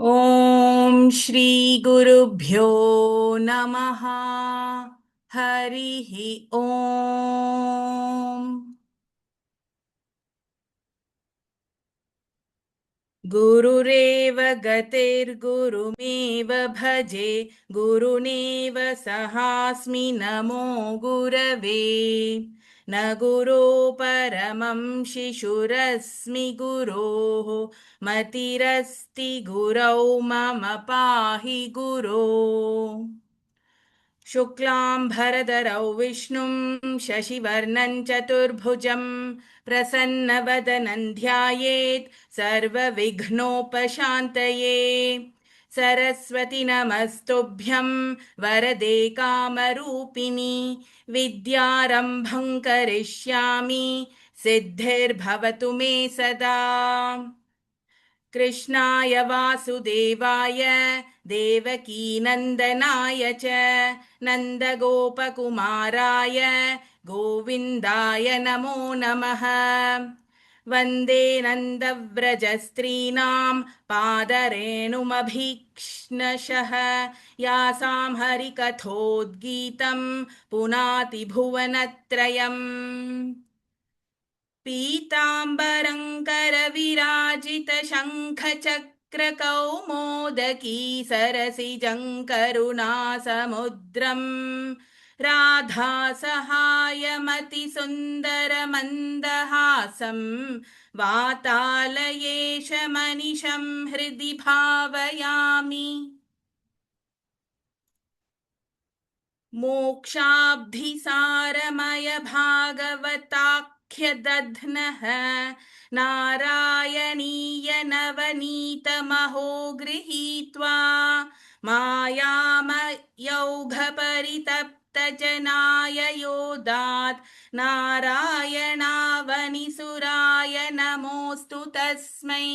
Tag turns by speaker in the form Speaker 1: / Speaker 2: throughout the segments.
Speaker 1: ॐ श्री गुरुभ्यो नमः। हरिः ॐ। गुरुरेव गतिर्गुरुमेव भजे, गुरुनेव सहास्मि नमो गुरवे। न गुरो परमं शिशुरस्मि गुरोः, मतिरस्ति गुरौ मम पाहि गुरो। शुक्लाम्भरधरौ विष्णुं शशिवर्णं चतुर्भुजं प्रसन्नवदनं ध्यायेत् सर्वविघ्नोपशान्तये। सरस्वति नमस्तुभ्यं वरदे कामरूपिणि, विद्यारम्भं करिष्यामि सिद्धिर्भवतु मे सदा। कृष्णाय वासुदेवाय देवकीनन्दनाय च नन्दगोपकुमाराय गोविन्दाय नमो नमः। वन्दे नन्दव्रजस्त्रीणां पादरेणुमभीक्ष्णशः, यासां हरिकथोद्गीतं पुनाति भुवनत्रयम्। पीताम्बरं करविराजितशङ्खचक्रकौमोदकी सरसिजं करुणासमुद्रम् राधासहायमतिसुन्दरमन्दहासं वातालयेशमनिशं हृदि भावयामि। मोक्षाब्धिसारमय भागवताख्यदध्नः नारायणीय नवनीतमहो गृहीत्वा मायामयौघपरितप्तजनाय योदात् नारायणावनिसुराय नमोऽस्तु तस्मै।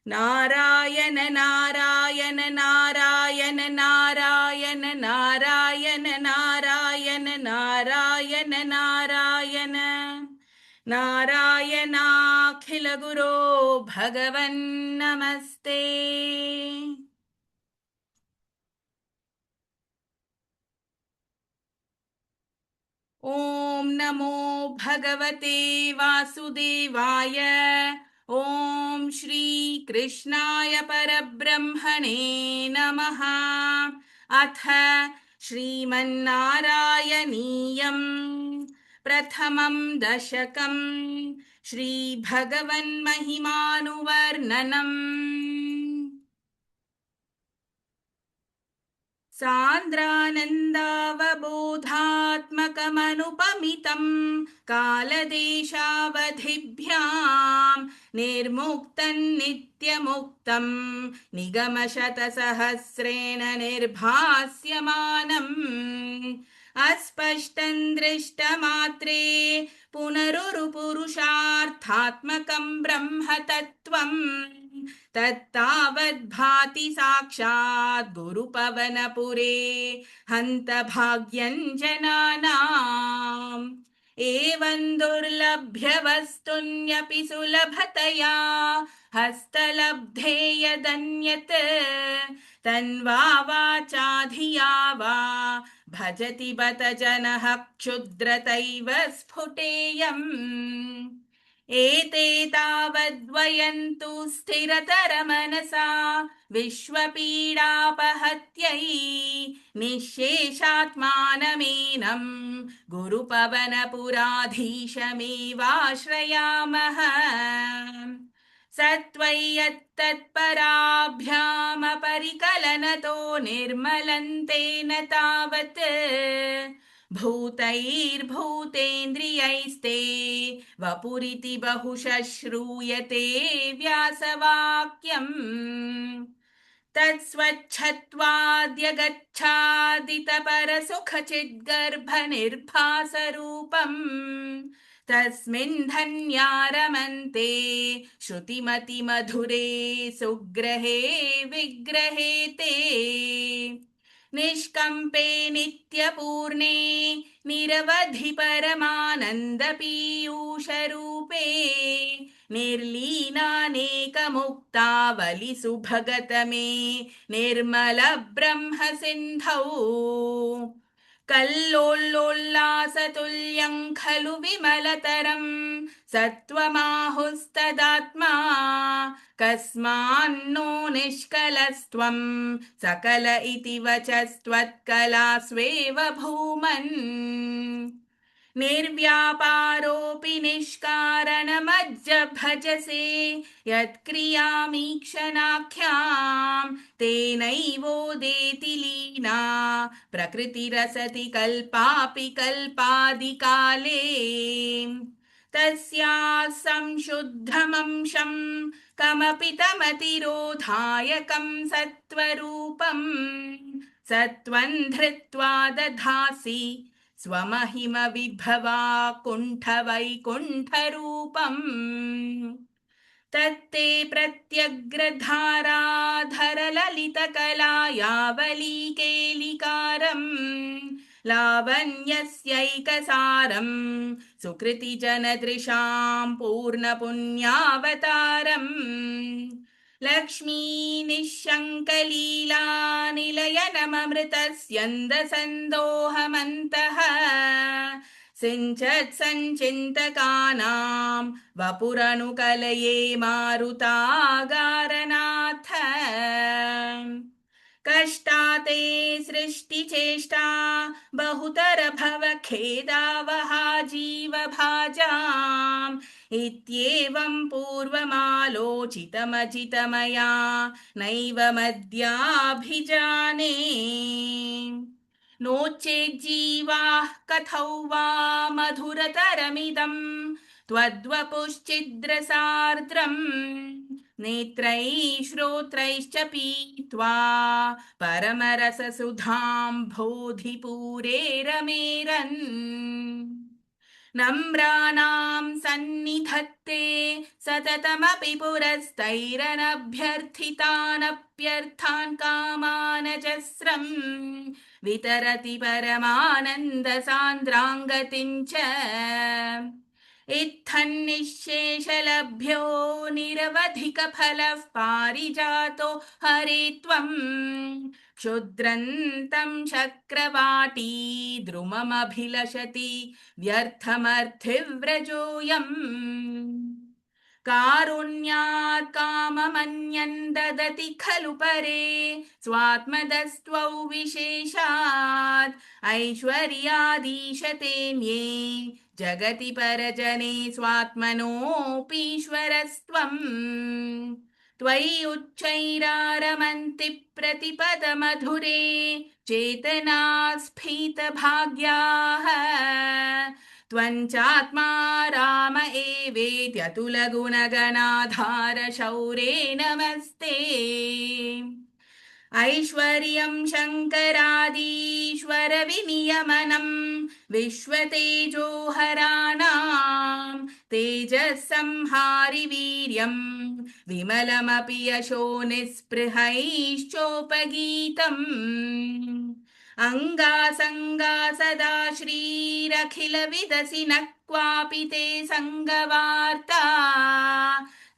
Speaker 1: नारायण नारायण नारायण नारायण नारायण नारायण नारायण नारायण नारायणाखिल गुरो भगवन्नमस्ते। ॐ नमो भगवते वासुदेवाय। ॐ श्री कृष्णाय परब्रह्मणे नमः। अथ श्रीमन्नारायणीयं प्रथमं दशकं श्रीभगवन्महिमानुवर्णनम्। सान्द्रानन्दावबोधात्मकमनुपमितं कालदेशावधिभ्यां निर्मुक्तं नित्यमुक्तं निगमशतसहस्रेण निर्भास्यमानम् अस्पष्टं दृष्टमात्रे पुनरुरुपुरुषार्थात्मकं ब्रह्मतत्त्वम् तत्तावद्भाति साक्षात् गुरुपवनपुरे हन्तभाग्यञ्जनानाम्। एवं दुर्लभ्यवस्तुन्यपि सुलभतया हस्तलब्धे यदन्यत् तन्वाचा वा भजति बत जनः क्षुद्रतैव स्फुटेयम्। एते तावद्वयन्तु स्थिरतरमनसा विश्वपीडापहत्यै निःशेषात्मानमेनं गुरुपवनपुराधीशमेवाश्रयामः। सत्त्वय्यत्तत्पराभ्यामपरिकलनतो निर्मलन्तेन तावत् भूतैर्भूतेन्द्रियैस्ते वपुरिति बहुशः श्रूयते व्यासवाक्यम्। तत्स्वच्छत्वाद्यगच्छादितपरसुखचिद्गर्भनिर्भासरूपम् तस्मिन् धन्यारमन्ते श्रुतिमतिमधुरे सुग्रहे विग्रहे ते। निष्कम्पे नित्यपूर्णे निरवधि परमानन्दपीयूषरूपे निर्लीनानेकमुक्तावलिसुभगतमे निर्मलब्रह्मसिन्धौ कल्लोल्लोल्लासतुल्यं खलु विमलतरं सत्त्वमाहुस्तदात्मा कस्मान्नो निष्कलस्त्वं सकल इति वचस्त्वत्कलास्वेव भूमन् निर्व्यापारोऽपि निष्कारणमज्जभजसे यत्क्रियामीक्षणाख्यां तेनैवोदेति लीना प्रकृतिरसति कल्पापि कल्पादिकाले तस्याः संशुद्धमंशं कमपि तमतिरोधायकं सत्त्वरूपं सत्त्वं धृत्वा दधासि स्वमहिमविद्भवा कुण्ठवैकुण्ठरूपम् तत्ते प्रत्यग्रधाराधरललितकलायावलीकेलिकारम् लावण्यस्यैकसारं सुकृतिजनदृशां पूर्णपुण्यावतारम् लक्ष्मीनिःशङ्कलीलानिलयनममृतस्यन्दसन्दोहमन्तः सिञ्चत्सञ्चिन्तकानां वपुरनुकलये मारुतागारनाथ कष्टाते सृष्टिचेष्टा बहुतर भवखेदावहा जीवभाजाम् इत्येवं पूर्वमालोचितमजितमया नैव मद्याभिजाने नो चेज्जीवाः कथौ वा मधुरतरमिदं त्वद्वपुश्चिद्रसार्द्रम् नेत्रैः श्रोत्रैश्च पीत्वा परमरससुधां बोधिपूरे रमेरन् नम्राणां सन्निधत्ते सततमपि पुरस्तैरनभ्यर्थितानप्यर्थान् कामानजस्रं वितरति परमानन्दसान्द्राङ्गतिं च इत्थन्निःशेषलभ्यो निरवधिकफलः पारिजातो हरे त्वं क्षुद्रन्तं शक्रवाटी द्रुममभिलषति व्यर्थमर्थिव्रजोऽयम् कारुण्यात् काममन्यन् ददति खलु परे स्वात्मदस्त्वौ विशेषात् ऐश्वर्यादीशतेऽन्ये जगति परजने स्वात्मनोऽपीश्वरस्त्वम् त्वयि उच्चैरारमन्ति प्रतिपदमधुरे चेतनास्फीतभाग्याः त्वञ्चात्मा राम एवेत्यतुलगुणगणाधार शौरे नमस्ते ऐश्वर्यं शङ्करादीश्वर विनियमनं विश्वतेजोहराणां तेजःसंहारि वीर्यं विमलमपि यशो निःस्पृहैश्चोपगीतम् अंगासंगा सदा श्रीरखिलविदसि न क्वापि ते संगवार्ता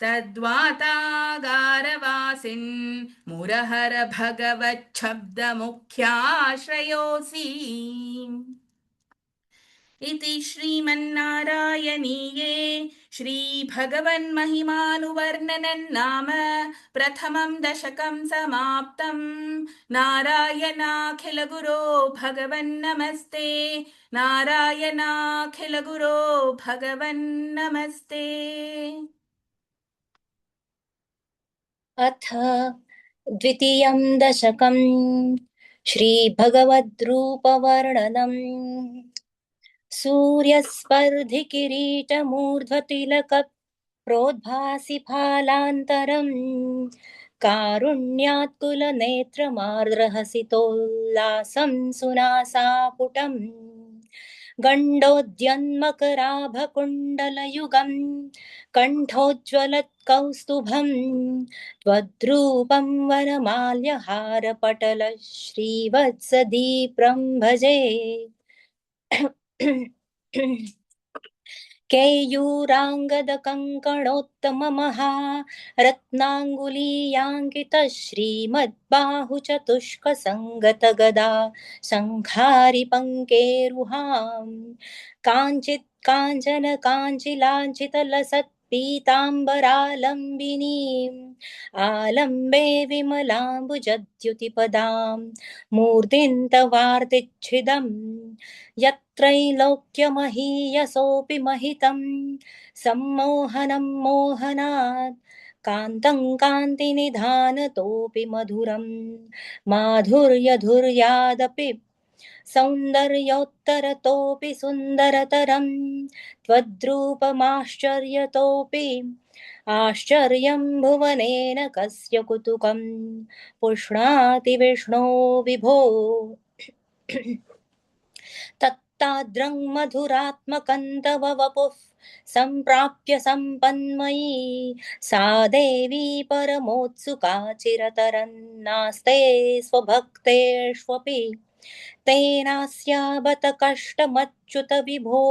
Speaker 1: तद्वातागारवासिन् मुरहर भगवच्छब्दमुख्याश्रयोऽसि इति श्रीमन्नारायणीये श्रीभगवन्महिमानुवर्णनं नाम प्रथमं दशकं समाप्तम् नारायणाखिलगुरो भगवन्नमस्ते नारायणाखिलगुरो भगवन्नमस्ते।
Speaker 2: अथ द्वितीयं दशकं श्रीभगवद्रूपवर्णनम् सूर्यस्पर्धिकिरीटमूर्ध्वतिलकप्रोद्भासि फालान्तरम् कारुण्यात्कुलनेत्रमार्द्रहसितोल्लासं सुनासापुटम् गण्डोद्यन्मकराभकुण्डलयुगं कण्ठोज्ज्वलत्कौस्तुभं त्वद्रूपं वनमाल्यहारपटल श्रीवत्सदीप्रं भजे केयूराङ्गदकङ्कणोत्तममहा रत्नाङ्गुलीयाङ्कितः श्रीमद्बाहुचतुष्कसङ्गतगदा शङ्खारि पङ्केरुहाम् काञ्चित् काञ्चन काञ्चिलाञ्छितलसत्पीताम्बरालम्बिनीम् आलम्बे विमलाम्बुजद्युतिपदां मूर्तिं तवार्तिच्छिदम् यत्रैलोक्यमहीयसोऽपि महितं सम्मोहनं मोहनात् कान्तं कान्तिनिधानतोऽपि मधुरं माधुर्यधुर्यादपि सौन्दर्योत्तरतोऽपि सुन्दरतरं त्वद्रूपमाश्चर्यतोऽपि आश्चर्यं भुवनेन कस्य कुतुकं पुष्णाति विष्णो विभो तत्ताद्रं मधुरात्मकं तव वपुः सम्प्राप्य सम्पन्मयी सा देवी परमोत्सुका चिरतरन्नास्ते स्वभक्तेष्वपि तेनास्याबत कष्टमच्युत विभो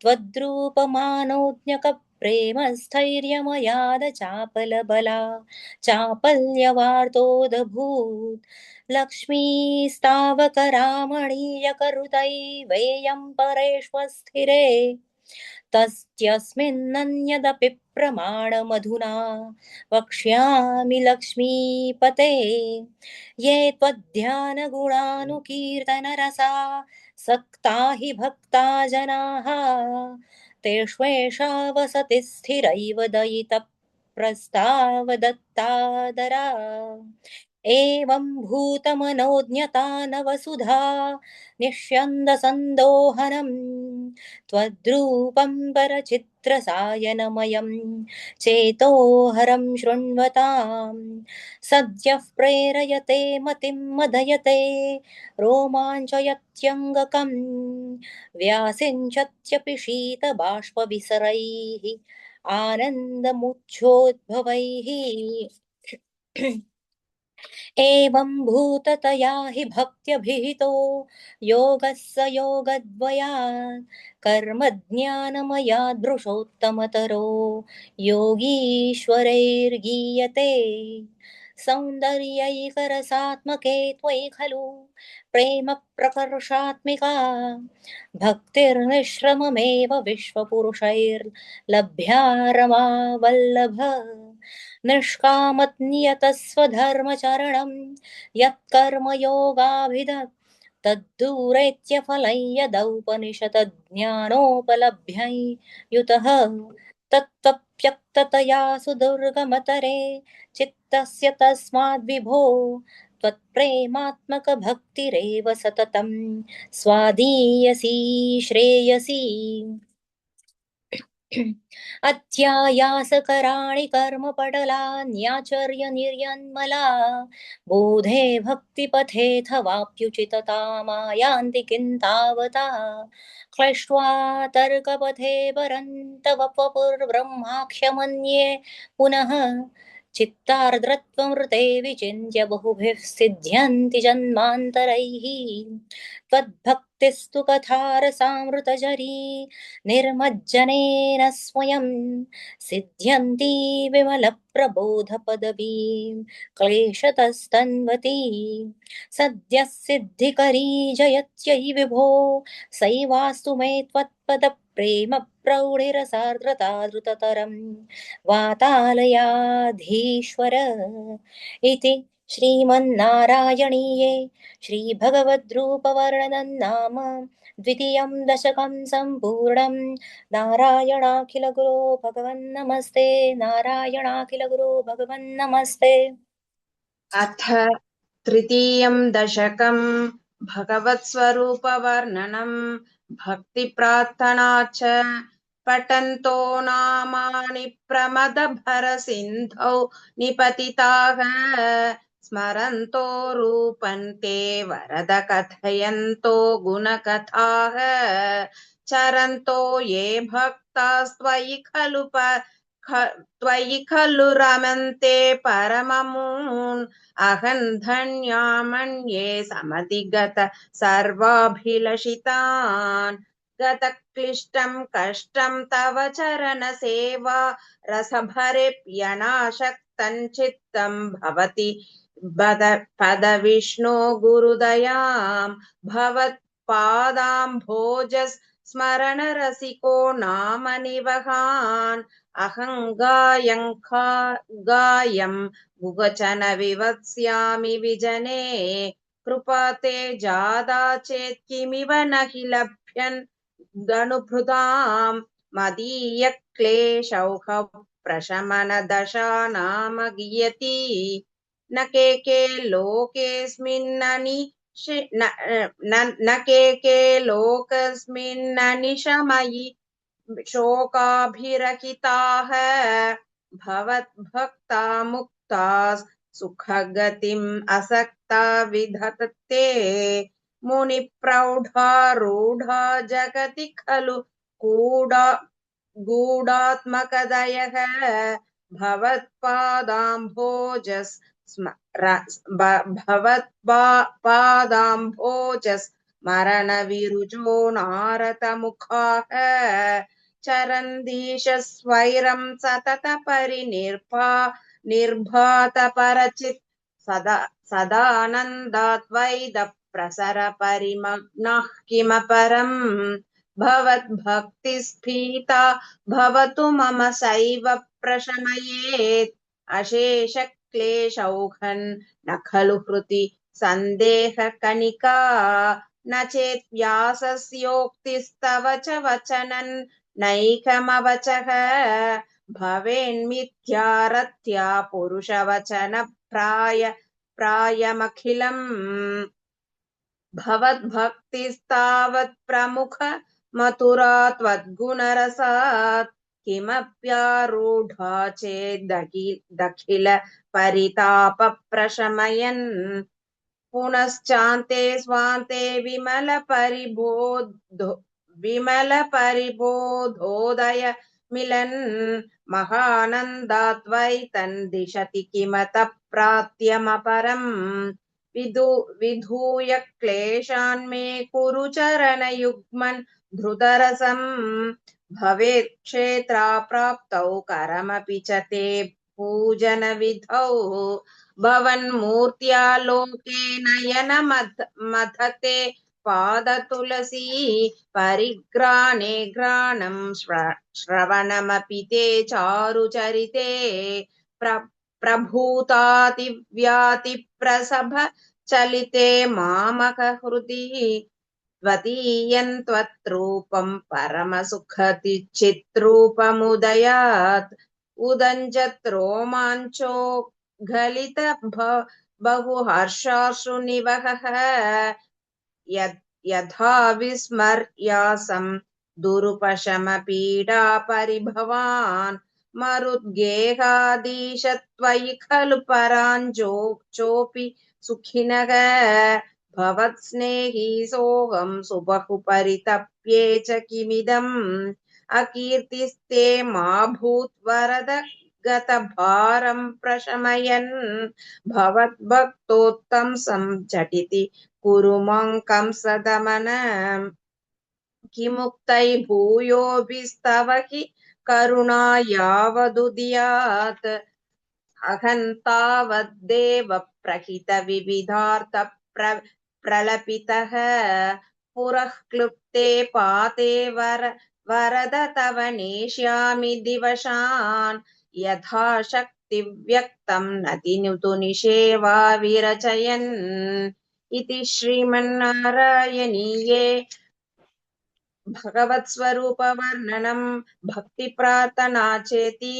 Speaker 2: त्वद्रूपमानोज्ञकप्रेमस्थैर्यमयाद चापलबला चापल्यवार्तोदभूत् लक्ष्मीस्तावकरामणीयकरुतैवेयं परेष्वस्थिरे तस्यस्मिन्नन्यदपि प्रमाणमधुना वक्ष्यामि लक्ष्मीपते ये त्वद्ध्यानगुणानुकीर्तनरसा सक्ता हि भक्ता जनाः तेष्वेषा वसति स्थिरैव दयितप्रस्तावदत्तादरा एवं भूतमनोज्ञता नवसुधा निष्यन्दसन्दोहनं त्वद्रूपं परचित्रसायनमयं चेतोहरं शृण्वतां सद्यः प्रेरयते मतिं मदयते रोमाञ्चयत्यङ्गकं व्यासिञ्चत्यपि शीतबाष्पविसरैः आनन्दमुच्छोद्भवैः एवं भूततया हि भक्त्यभिहितो योगः स योगद्वयात् कर्मज्ञानमयादृशोत्तमतरो योगीश्वरैर्गीयते सौन्दर्यैकरसात्मके त्वयि खलु प्रेम प्रकर्षात्मिका भक्तिर्निश्रममेव विश्वपुरुषैर्लभ्या रमावल्लभ निष्कामनियतस्वधर्मचरणं यत्कर्मयोगाभिधत् तद्दूरेत्यफलं यदौपनिषदज्ञानोपलभ्यै युतः तत्त्वप्यक्ततया सुदुर्गमतरे चित्तस्य तस्माद्विभो त्वत्प्रेमात्मकभक्तिरेव सततं स्वादीयसी श्रेयसी अध्यायासकराणि कर्मपटलान्याचर्य निर्यन्मला बोधे भक्तिपथेऽथवाप्युचिततामायान्ति किं तावता क्लिष्ट्वा तर्कपथे परन्तव वपुर्ब्रह्माख्यमन्ये पुनः चित्तार्द्रत्वमृते विचिन्त्य बहुभिः सिद्ध्यन्ति जन्मान्तरैः त्वद्भक्तिस्तु कथारसामृतजरी निर्मज्जनेन स्वयं सिद्ध्यन्ती विमलप्रबोधपदवीं क्लेशतस्तन्वती सद्यः सिद्धिकरी जयत्यै विभो सैवास्तु मे त्वत्पदप्रेम प्रौढिरसार्द्रता द्रुततरं वातालयाधीश्वर इति श्रीमन्नारायणीये श्रीभगवद्रूपवर्णनं नाम द्वितीयं दशकं सम्पूर्णं नारायणाखिलगुरो भगवन्नमस्ते नारायणाखिलगुरो भगवन्नमस्ते
Speaker 3: अथ तृतीयं दशकं भगवत्स्वरूपवर्णनं भक्तिप्रार्थना च पठन्तो नामानि प्रमदभरसिन्धौ निपतिताः स्मरन्तो रूपन्ते वरद कथयन्तो गुणकथाः चरन्तो ये भक्तास्त्वयि त्वयि खलु रमन्ते परममून् अहं धन्या मन्ये समधिगत सर्वाभिलषितान् गतक्लिष्टं कष्टं तव चरणसेवा रसभरेऽप्यनाशक्तं चित्तं भवति पदविष्णो गुरुदयां भवत्पादाम्भोजस् स्मरणरसिको नाम निवहान् अहं गायं गुगचन विवत्स्यामि विजने कृपाते जादा चेत् किमिव न हि लभ्यन् गनुभृतां मदीयक्लेशौह प्रशमनदशा नाम गीयति न के लोकेऽस्मिन्ननि न के लोकस्मिन्ननिशमयि शोकाभिरहिताः भवद्भक्ता मुक्ता सुखगतिम् असक्ता विधत्ते मुनिप्रौढारूढा जगति खलु गूढात्मकदयः भवत्पादाम्भोजस् मरणविरुजो नारतमुखाः चरन्दीशस्वैरं सतत निर्भातपरचित् सदानन्दाद्वैत प्रसर परिमग्नः किमपरम् भवद्भक्तिस्फीता भवतु मम सैव प्रशमयेत् अशेषक्लेशौघन् न खलु हृति सन्देहकणिका न चेत् व्यासस्योक्तिस्तव च वचनन् नैकमवचः भवेन्मिथ्यारथ्या पुरुषवचन प्रायमखिलम् भवद्भक्तिस्तावत् प्रमुख मथुरा त्वद्गुणरसात् किमप्यारूढा चेदखिल परिताप प्रशमयन् पुनश्चान्ते स्वान्ते विमल परिबोधोदय मिलन् महानन्दाद्वैतन् दिशति किमतः प्राप्त्यमपरम् विधूय क्लेशान् मे कुरु चरणयुग्मन् धृतरसम् भवेत् क्षेत्राप्राप्तौ करमपि च ते पूजनविधौ भवन्मूर्त्या लोके नयनमथते पादतुलसी परिग्राणे घ्राणं श्रवणमपि ते चारुचरिते प्रभूतातिव्यातिप्रसभ चलिते मामकहृदि त्वदीयं त्वत्रूपं परमसुखचित्रूपमुदयात् उदञ्जत् रोमाञ्चो गलित बहुहर्षाश्रुनिवहः यथा विस्मर्यासं दुरुपशमपीडा परिभवान् मरुद्गेहाधीश त्वयि खलु पराञ्जोऽपि सुखिनः भवत्स्नेही सोऽहं सुबहु परितप्ये च किमिदम् अकीर्तिस्ते मा भूद्वरद गतभारं प्रशमयन् भवद्भक्तोत्तंसं झटिति कुरु मां कंसदमन किमुक्तै भूयोभिस्तव हि करुणा यावदुदयात् अहं तावद्देव प्रहित विविधार्थ प्रलपितः पुरः क्लुप्ते पाते वरद तव नेष्यामि दिवशान् यथा शक्तिव्यक्तं नतिनुतु निषेवा विरचयन् इति श्रीमन्नारायणीये भगवत्स्वरूपवर्णनं भक्तिप्रार्थना चेति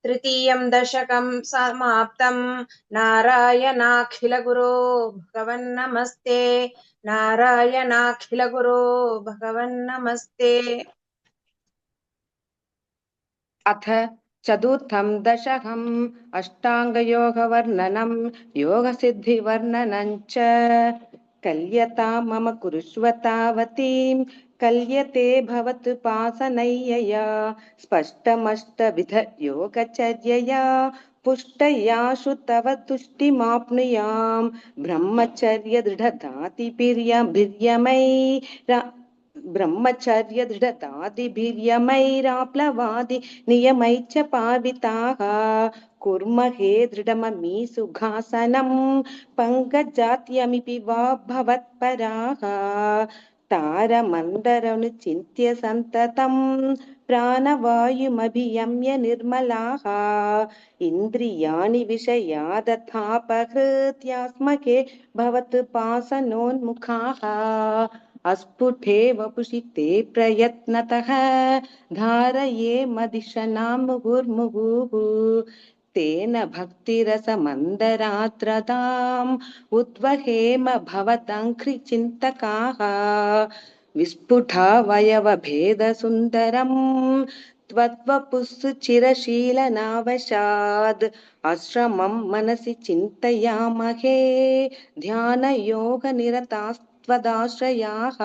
Speaker 3: तृतीयं दशकं समाप्तं नारायणाखिलगुरो भगवन्नमस्ते नारायणाखिलगुरो भगवन्नमस्ते।
Speaker 4: अथ चतुर्थं दशकम् अष्टाङ्गयोगवर्णनं योगसिद्धिवर्णनं च कल्यता मम कुरुष्व तावतीं कल्यते भवत्पासनय्यया स्पष्टमष्टविध योगचर्यया पुष्टया श्रुतव तुष्टिमाप्नुयां ब्रह्मचर्य दृढतादिभिर्यमैराप्लवादि नियमै च पाविताः कुर्महे दृढममी सुखासनं पङ्कजात्यमिपि वा भवत्पराः तारमन्दरनुचिन्त्य सन्ततं प्राणवायुमभियम्य निर्मलाः इन्द्रियाणि विषयादथापहृत्यास्मके भवत्पासनोन्मुखाः अस्फुटे वपुषि ते प्रयत्नतः धारये मदिशनां मुहुर्मुहुः तेन भक्तिरसमन्दरात्रताम् उद्वहेम भवदङ्घ्रिचिन्तकाः विस्फुटावयवभेदसुन्दरम् त्वद्वपुः चिरशीलनावशाद् आश्रमं मनसि चिन्तयामहे ध्यानयोगनिरतास्त्वदाश्रयाः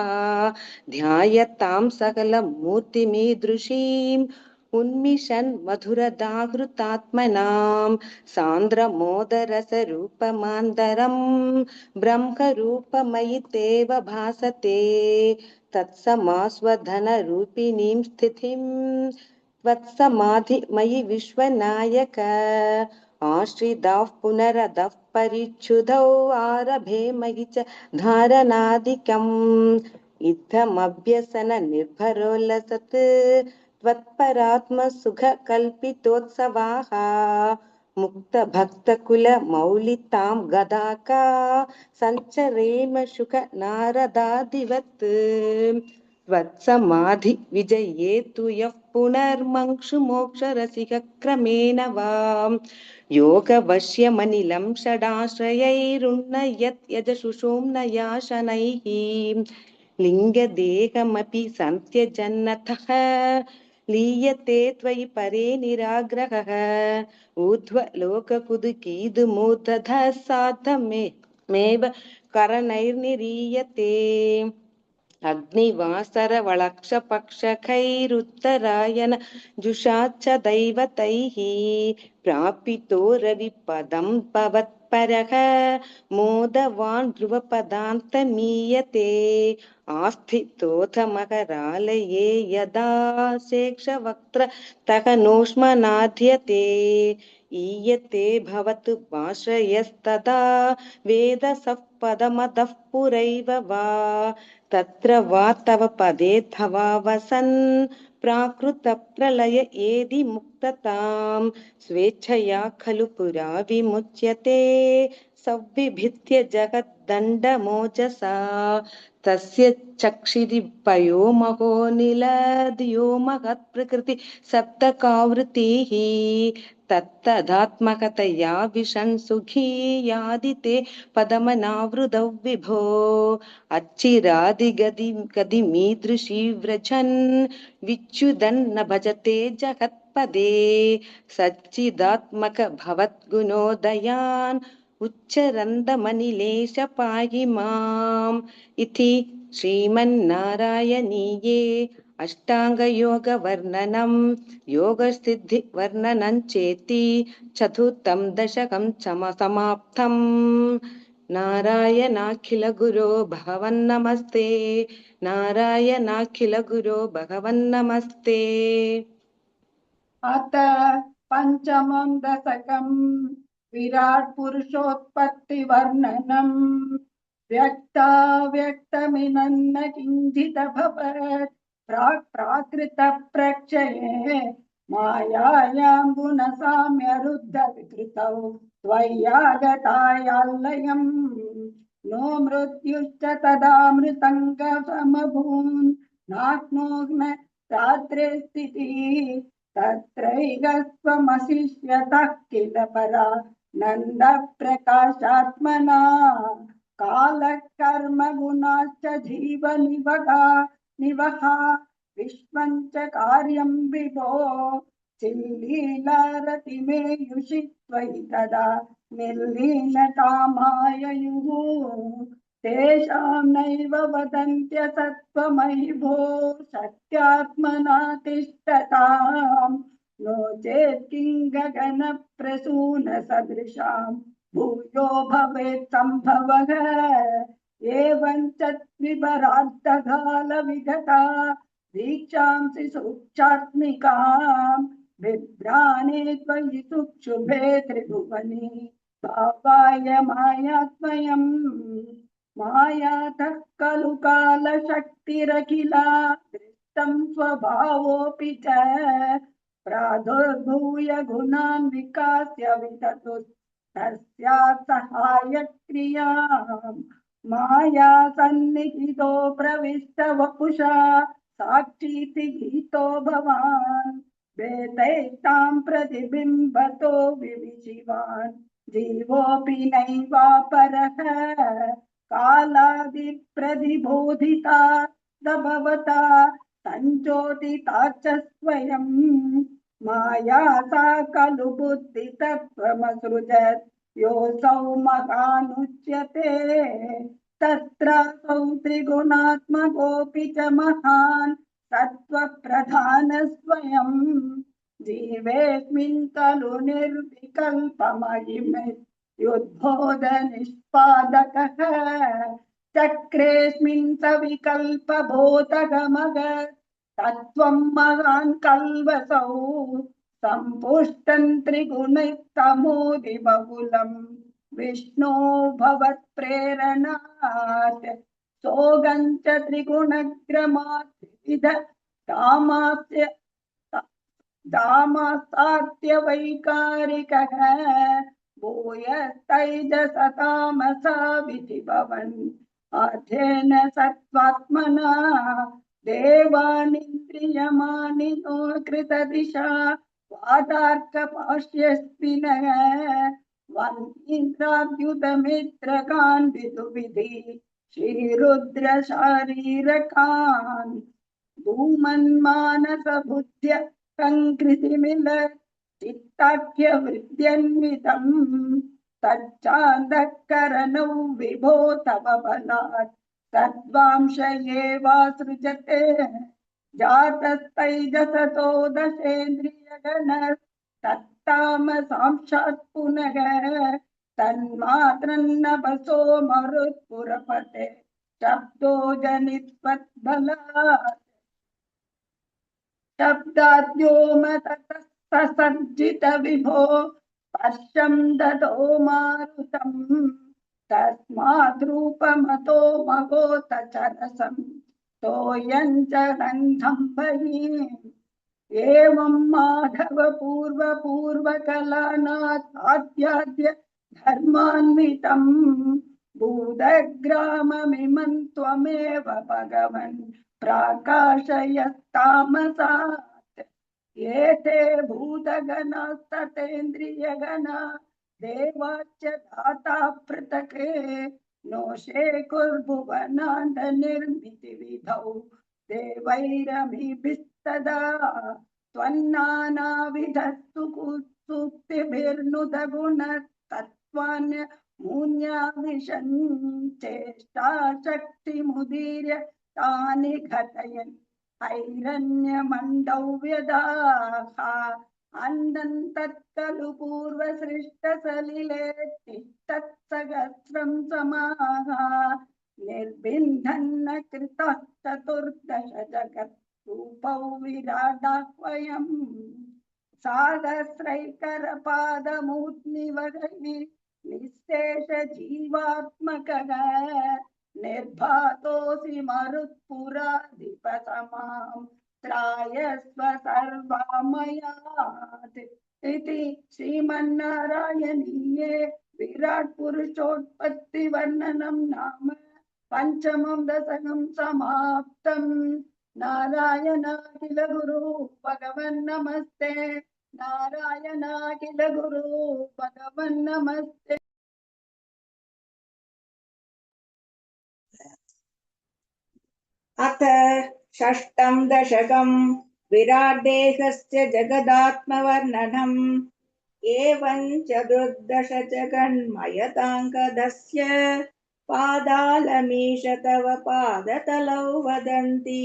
Speaker 4: ध्यायतां सकलमूर्तिमीदृशीम् उन्मिषन् मधुरदाहृतात्मनां सान्द्रमोदरसरूपमान्दरम् ब्रह्मरूपमयि तेव भासते तत्समास्वधनरूपिणीं स्थितिं त्वत्समाधिमयि विश्वनायक आश्रिताः पुनरदः परिच्छुधौ आरभे मयि च धारणादिकम् इत्थमभ्यसन निर्भरोल्लसत् त्वत्परात्मसुखकल्पितोत्सवाः मुक्तभक्तकुलमौलितां गदाका सञ्चरेम शुकनारदादिवत् त्वत्समाधि विजये तु यः पुनर्मङ्क्षुमोक्षरसिकक्रमेण वा योगवश्यमनिलं षडाश्रयैरुन्नयत् यजशुषुम्नया शनैः लिङ्गदेहमपि सन्त्यजन्नतः लीयते त्वयि परे निराग्रहः ऊर्ध्वलोककुदुकीदुमूर्धधः साधमेव करणैर्निरीयते अग्निवासरवलक्षपक्षकैरुत्तरायण जुषाच्च दैवतैः प्रापितो रविपदं भवत्परः मोदवान् ध्रुवपदान्तमीयते आस्थितोऽथ मकरालये यदा शेषवक्त्रतः नोष्मनाद्यते ईयते भवतु भाश्रयस्तदा वेदसः पदमदः पुरैव वा तत्र वा तव पदेऽथवा वसन् प्राकृतप्रलय एदि मुक्ततां स्वेच्छया खलु पुरा विमुच्यते संविभित्य जगद्दण्डमोजसा तस्य चक्षिरि पयो महो निलधियो महत्प्रकृति सप्तकावृतिः तत्तदात्मकतया विशन् सुखी यादिते पदमनावृतौ विभो अच्छिरादिगदिमीदृशी व्रजन् विच्युदन् न भजते जगत्पदे सच्चिदात्मक भवद्गुणोदयान् उच्चरन्दमनिलेश पाहि माम् इति श्रीमन्नारायणीये अष्टाङ्गयोगवर्णनं योगसिद्धिवर्णनं चेति चतुर्थं दशकं समाप्तम् नारायणाखिल गुरो भगवन्नमस्ते नारायणाखिल गुरो भगवन्नमस्ते
Speaker 5: अथ पंचमं दशकं विराट पुरुषोत्पत्ति वर्णनम् व्यक्ताव्यक्तमिनन्न किञ्चित् अभवत् प्राकृत प्रक्षये मायायां गुणसाम्यरुद्ध विकृतौ त्वय्यागतायाल्लयम् नो मृत्युश्च तदा मृतङ्गसमभून् नात्मोघ्न रात्रे स्थितिः तत्रैकस्त्वमशिष्यतः किल परा नन्द प्रकाशात्मना कालः कर्म गुणाश्च जीवनिवहा विश्वं च कार्यं विभो चिल्लीलारतिमेयुषि त्वयि तदा निर्लीनतामाययुः तेषां नैव वदन्त्यसत्त्वमयि भो सत्यात्मना तिष्ठताम् नो चेत् किं गगनप्रसूनसदृशां भूयो भवेत् सम्भवः एवं च विपरार्धकालविगता दीक्षांसि सूक्ष्मात्मिकाम् बिभ्राणे त्वयि सुक्षुभे त्रिभुवने भावाय मायात्मयम् मायातः खलु कालशक्तिरखिला दृष्टं स्वभावोऽपि च प्रादुर्भूय गुणान् विकास्य विततु तस्यात् सहायक्रियाम् माया सन्निहितो प्रविष्ट वपुषा साक्षीति गीतो भवान् वेदैतां प्रतिबिम्बतो विविशिवान् जीवोऽपि नैवापरः कालादिप्रतिबोधिता भवता सञ्चोदिता च स्वयं माया सा खलु बुद्धितत्त्वमसृजत् योऽसौ महानुच्यते तत्रासौ त्रिगुणात्मकोऽपि च महान् सत्त्वप्रधान स्वयं जीवेऽस्मिन् खलु निर्विकल्पमहिमेत्युद्बोधनिष्पादकः चक्रेऽस्मिन् सविकल्पबोधगमग तत्त्वं महान् कल्वसौ सम्पुष्टं त्रिगुणैस्तमोदिबहुलं विष्णो भवत्प्रेरणात् सोगञ्च त्रिगुणक्रमात् विविध दामास्तात्यवैकारिकः भूयस्तैजसतामसा विधिभवन् अध्ययन सत्त्वात्मना देवानिन्द्रियमानिनो कृतदिशा वादार्कपाश्यस्पिनः वन्नीन्द्राद्युतमित्रकान् विदुविधि श्रीरुद्रशारीरकान् धूमन्मानसबुद्ध्य संकृतिमिल चित्ताख्यवृद्ध्यन्वितम् तच्चान्दकरणौ विभो तव बलात् तद्वांश एवासृजते जातस्तैजसतो दशेन्द्रियगण तत्तामसांशात् पुनः तन्मात्रन्नभसो मरुत्पुरपते शब्दो जनित्वद्बलात् शब्दाद्योम ततस्तसज्जित विभो स्पर्शं ददो मारुतम् तस्माद् रूपमतो मगोत चरसं तोयं च गन्धं बहिः एवं माधव पूर्वकलानाथाद्याद्य धर्मान्वितं भूतग्राममिमं त्वमेव भगवन् प्राकाशयस्तामसात् एते भूतगणास्ततेन्द्रियगणा देवाच्च दाता पृथक् नोषे कुर्भुवनान्त निर्मितिविधौ देवैरमीभिस्तदा त्वन्नानाविधस्तु सूक्तिभिर्नुदगुणतत्त्वान्य मून्याविशन् चेष्टाशक्तिमुदीर्य तानि घटयन् हैरण्यमण्डौ व्यदाः अनन्तत्खलु पूर्वसृष्टसलिले तिष्ठत्सहस्रं समाः निर्बिन्धन्न कृतः चतुर्दश जगत् रूपौ विराडाह्वयम् साहस्रैकरपादमूर्ध्निवगैः निःशेष जीवात्मकः निर्भातोऽसि मरुत्पुराधिपसमां त्रायस्व सर्वामयात् इति श्रीमन्नारायणीये विराट् पुरुषोत्पत्तिवर्णनं नाम पंचमं दशकं समाप्तम् नारायणाखिल गुरु भगवन् नमस्ते नारायणाखिल गुरु भगवन् नमस्ते।
Speaker 3: अथ षष्ठं दशकम्
Speaker 6: विराट्देहस्य जगदात्मवर्णनम् एवं चतुर्दश जगन्मयताङ्कदस्य पादालमीश तव पादतलौ वदन्ति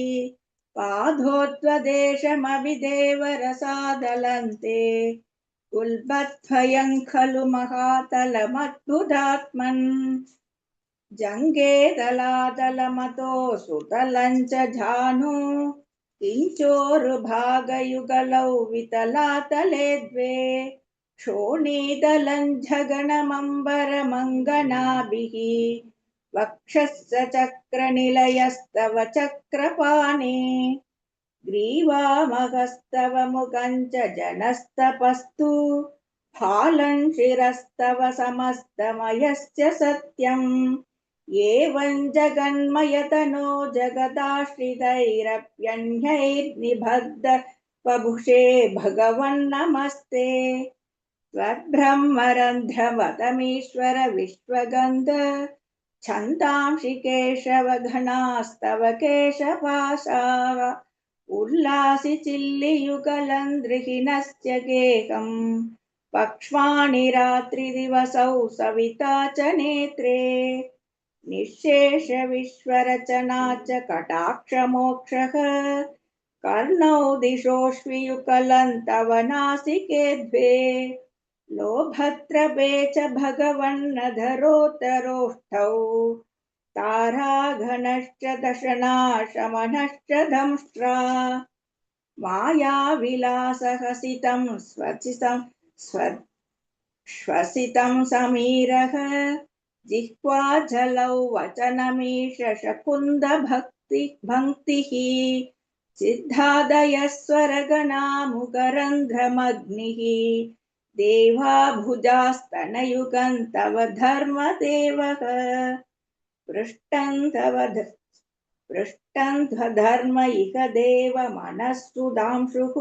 Speaker 6: पादोत्वदेशमभिदेवरसादलन्ते उल्बद्वयं खलु महातलमद्भुतात्मन् जङ्गे दलादलमतो सुतलं च जानु किञ्चोरुभागयुगलौ वितलातले द्वे क्षोणीदलं झगणमम्बरमङ्गनाभिः वक्षस्य चक्रनिलयस्तव चक्रपाणे ग्रीवामहस्तव मुखं च जनस्तपस्तु फालं शिरस्तव समस्तमयश्च सत्यम् एवं जगन्मयतनो जगदाश्रितैरप्यन्यैर्निबद्ध बभुषे भगवन्नमस्ते त्वद्ब्रह्मरन्ध्रवदमीश्वर विश्वगन्ध छन्दांसि केशवघनास्तव केशपाशाः उल्लासि चिल्लियुगलं दृहिणस्य गेहम् पक्ष्वाणि रात्रिदिवसौ सविता च नेत्रे निःशेष विश्वरचना च कटाक्षमोक्षः कर्णौ दिशोऽश्वियुगलं तव नासिके द्वे लोभत्रपे च भगवन्नधरोत्तरोष्ठौ ताराघनश्च दशनाशमनश्च दंष्ट्रा मायाविलासहसितं श्वसितं समीरः जिह्वाजलौ वचनमीश शकुन्दभक्तिः सिद्धादयः स्वरगणा मुखरन्ध्रमग्निः देवा भुजास्तनयुगं तव धर्मदेवः पृष्टं धर्म इह देव मनस्सुधांशुः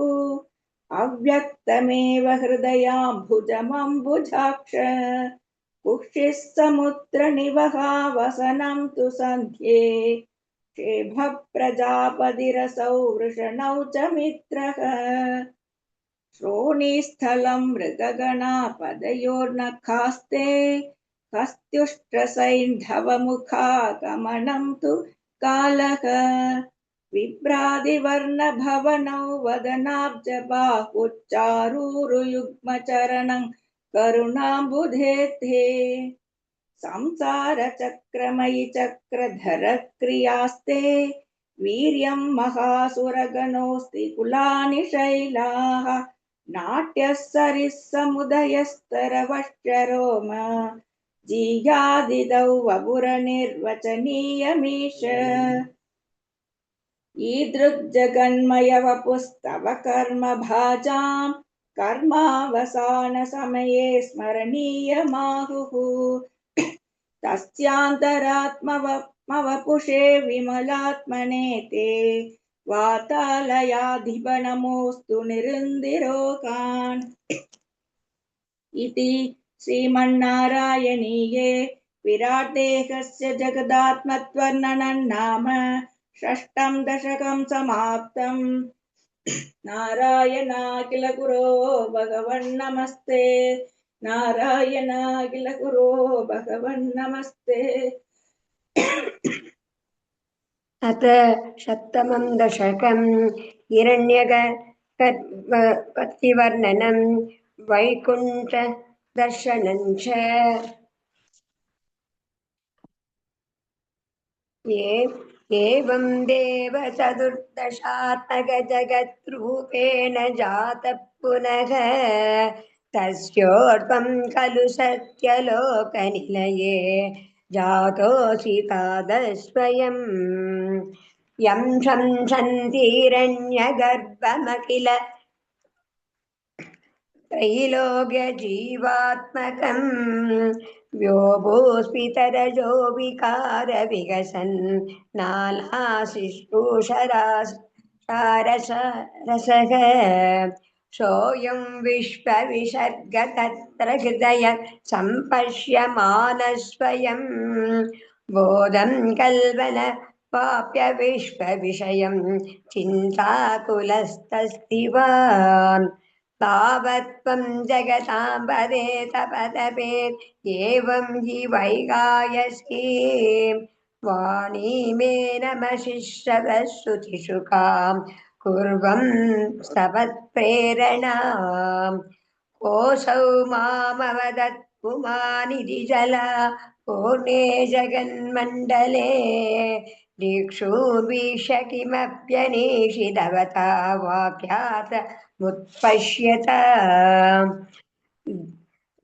Speaker 6: अव्यक्तमेव हृदयाम्बुजमम्बुजाक्ष कुक्षिः समुद्रनिवहावसनं तु सन्ध्ये शेभः प्रजापतिरसौ वृषणौ च मित्रः श्रोणीस्थलं मृगगणापदयोर्नखास्ते हस्त्युष्ट्रसैन्धवमुखागमनं तु कालः विभ्रादिवर्णभवनौ वदनाब्जबाहुच्चारुरुयुग्मचरणं करुणाम्बुधेते संसारचक्रमयि चक्रधरक्रियास्ते वीर्यं महासुरगणोऽस्ति कुलानि शैलाः नाट्यः सरित्समुदयस्तरवश्चरोम जीयादिदौ वपुरनिर्वचनीयमीश ईदृग्जगन्मयवपुस्तव कर्मभाजां कर्मावसानसमये स्मरणीयमाहुः तस्यान्तरात्मवपुषे विमलात्मने ते वातालयाधिपनमोऽस्तु निरुन्दिरोगान् इति श्रीमन्नारायणीये विराट्देहस्य जगदात्मत्वर्णनं नाम षष्ठं दशकं समाप्तम् नारायणाखिल गुरो भगवन्नमस्ते नारायणाखिल गुरो भगवन्नमस्ते।
Speaker 7: अथ सप्तमं दशकं हिरण्यगर्भवर्णनं वैकुण्ठदर्शनं च एवं देव चतुर्दशात्मकजगद्रूपेण जातः पुनः तस्योर्त्वं खलु सत्यलोकनिलये जातोऽसि तादस्वयं यं शंसन्तीरण्यगर्भमखिल त्रैलोक्यजीवात्मकं व्योमोऽस्मितरजो विकारविकसन् नालाशिष्णुषरसः सोऽयं विश्वविसर्ग तत्र हृदय सम्पश्यमानः स्वयं बोधं कल्पन वाप्य विश्वविषयं चिन्ताकुलस्तस्तिवा तावत् त्वं जगतां पदेत पदपेत् एवं हि वैगायसी वाणीमेनमशिश्रवश्रुतिषुकां कुर्वं स्तवत्प्रेरणाम् कोऽसौ मामवदत् पुमानिधि जला पूर्णे जगन्मण्डले दिक्षुर्वीक्ष्य किमप्यनीषितवता वाक्यात् मुत्पश्यत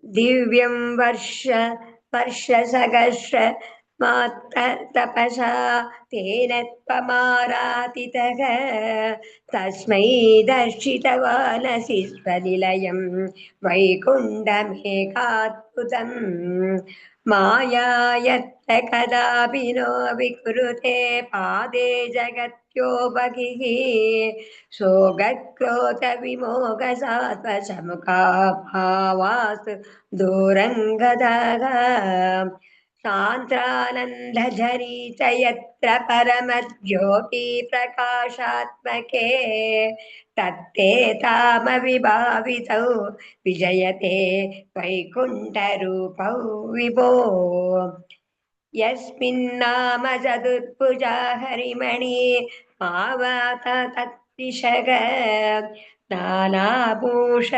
Speaker 7: दिव्यं वर्षसहस्र तपसा तेन त्वमारातितः तस्मै दर्शितवानसि स्वनिलयं वैकुण्ठमेकाद्भुतम् माया यत्र कदापि नो विकुरुते पादे जगत्यो बहिः शोकक्रोधविमोहसात्वसमुखा भावास्तु दूरङ्गतः सान्द्रानन्दझरी च यत्र परमज्योतिप्रकाशात्मके तत्ते तामविभावितौ विजयते वैकुण्ठरूपौ विभो यस्मिन्नाम चतुर्भुजा हरिमणि मावात तत्विषग नानाभूष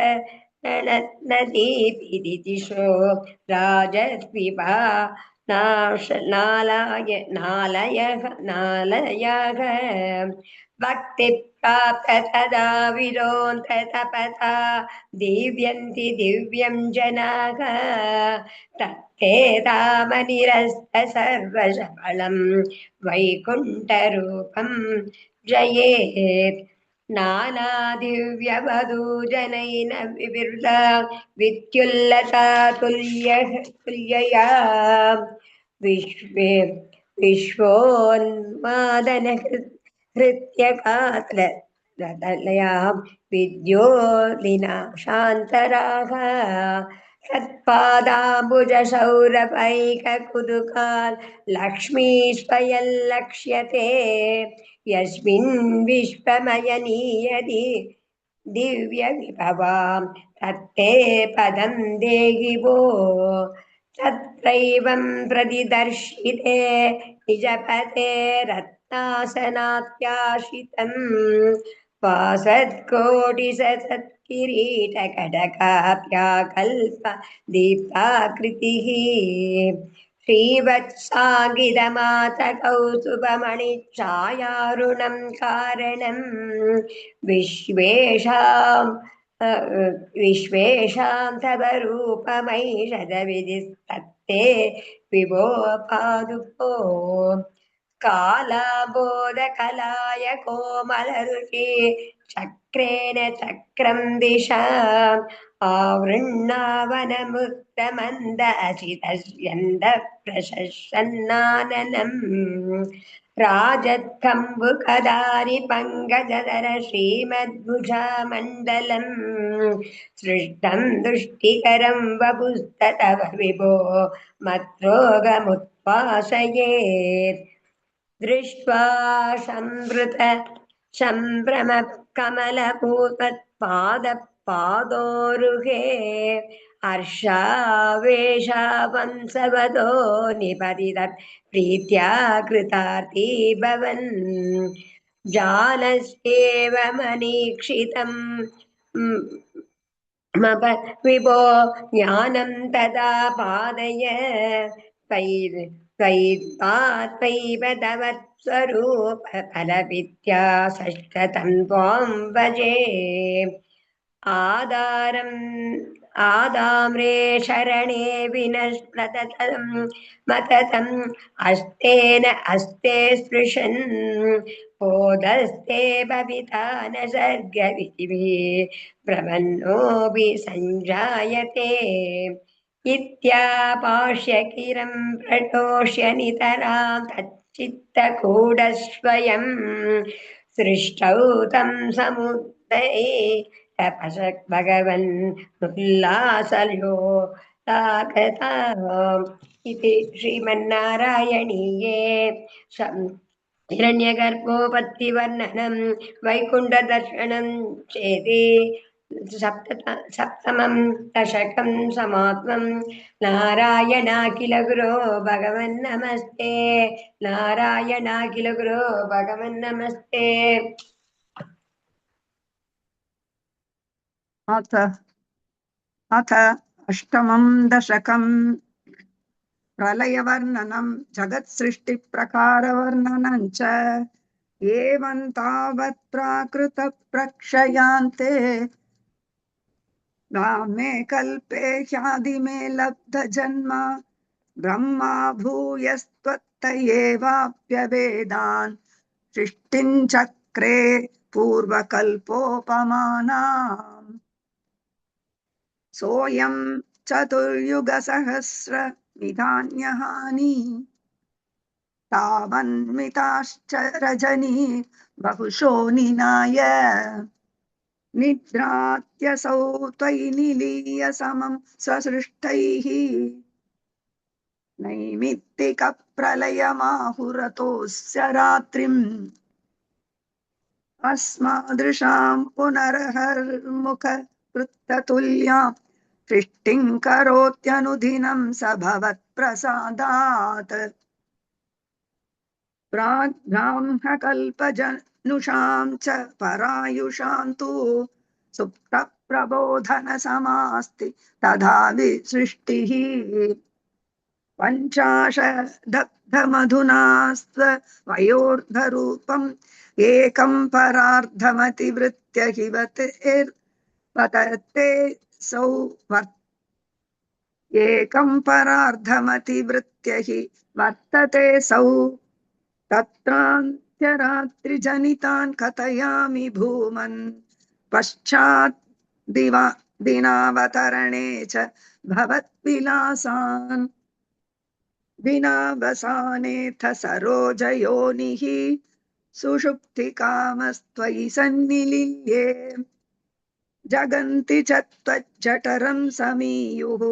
Speaker 7: नदीपिदिशो राजद्विपा नालयः भक्तिप्राप्त तदा विरोन्त तपता दिव्यन्ति दिव्यं जनाः तत्ते रामनिरस्त सर्वशबलं वैकुण्ठरूपं जयेत् नानादिव्यवधूजनैः विवृता विद्युल्लता तुल्यया विश्वोन्मादन हृत्यकात्रलया विद्योलिना शान्तराः तत्पादाम्बुजसौरभैककुतुकान् लक्ष्मी स्वयं लक्ष्यते यस्मिन् विश्वमयनीयति दिव्यविभवां तत्ते पदं देहि वो तत्रैवं प्रतिदर्शिते निजपते रत्नासनात्याशितं वासत्कोटिसत्किरीटकटकाभ्याकल्प दीप्ताकृतिः श्रीवत्साङ्गितमातकौस्तुभमणिच्छायारुणं कारणं विश्वेषां तव रूपमैषदविधिस्तत्ते विभो पादुको कालाबोधकलाय कोमलरुचि चक्रेण चक्रं दिशा आवृण्णावनमुक्तमन्द अचितस्यन्द प्रशसन्नाननम् राजत्कम्बुकदारि पङ्कजधर श्रीमद्भुजामण्डलम् सृष्टं दृष्टिकरं वपुस्ततव विभो मत्रोगमुत्पाशयेत् दृष्ट्वा संवृत सम्भ्रम कमलपूतत्पादोरुहे हर्षावेशावंसवदो निपतितत् प्रीत्या कृतार्थी भवन् जानस्येव मनीक्षितं मम विभो ज्ञानं तदा पादय त्वयैव तव स्वरूप फलविद्या षष्ठतं त्वां भजे आदाम्रे शरणे विनश्मततं मततम् अस्तेन अस्ते स्पृशन् बोधस्ते भविता न सर्गविधिभिः प्रपन्नोऽपि सञ्जायते इत्यापाश्य किरं प्रटोष्य नितरां तच्चित्तकूटस्वयं सृष्टौ तं समुद्धये तपसक् भगवन् उल्लासयो तागता इति श्रीमन्नारायणीये हिरण्यगर्भोपत्तिवर्णनं वैकुण्ठदर्शनं चेति सप्तमं दशकं समाप्तं नारायणाखिल गुरो भगवन्नमस्ते नारायणाखिल गुरो भगवन्नमस्ते
Speaker 5: अथ अष्टमं दशकं प्रलयवर्णनं जगत्सृष्टिप्रकारवर्णनं च एवं तावत् प्राकृतप्रक्षयान्ते ब्राह्मे कल्पे ह्यादिमे लब्धजन्म ब्रह्मा भूयस्त्वत्त एवाप्यवेदान् सृष्टिं चक्रे पूर्वकल्पोपमानाम् सोऽयं चतुर्युगसहस्रमिधान्यहानि तावन्मिताश्च रजनी बहुशो निनाय निद्रात्यसौ त्वयि निलीय समं स्वसृष्टैः नैमित्तिकप्रलयमाहुरतोऽस्य रात्रिम् अस्मादृशां पुनरहर्मुखवृत्ततुल्यां सृष्टिं करोत्यनुदिनं स भवत्प्रसादात् ब्राह्मकल्पजनुषां च परायुषां तु सुप्तप्रबोधनसमास्ति तथा विसृष्टिः पञ्चाशदग्धमधुनास्त्वयोर्धरूपम् एकं परार्धमतिवृत्य हिवतेर्पतते सौ एकं परार्धमतिवृत्य हि वर्तते सौ तत्रान्त्यरात्रिजनितान् कथयामि भूमन् पश्चात् दिनावतरणे च भवद्विलासान् विनावसानेऽथ सरोजयोनिः सुषुप्तिकामस्त्वयि सन्निलीये जगन्ति च त्वज्जठरं समीयुः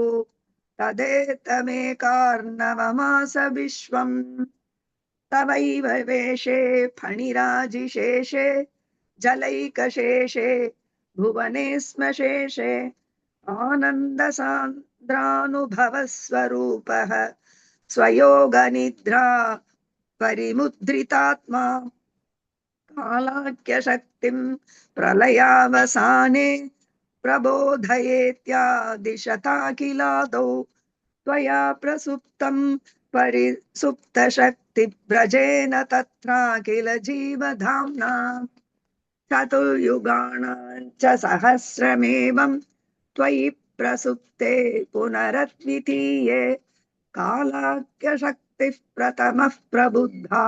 Speaker 5: तदेतमेकार्णवमास विश्वम् तवैव वेशे फणिराजिशेषे जलैकशेषे भुवने स्म शेषे आनन्दसान्द्रानुभवस्वरूपः स्वयोगनिद्रा परिमुद्रितात्मा कालाख्यशक्तिं प्रलयावसाने प्रबोधयेत्यादिशताखिलादौ त्वया प्रसुप्तं परिसुप्तशक्तिव्रजेन तत्राखिल जीवधाम्ना चतुर्युगाणां च सहस्रमेवं त्वयि प्रसुप्ते पुनरद्वितीये कालाख्यशक्तिः प्रथमः प्रबुद्धा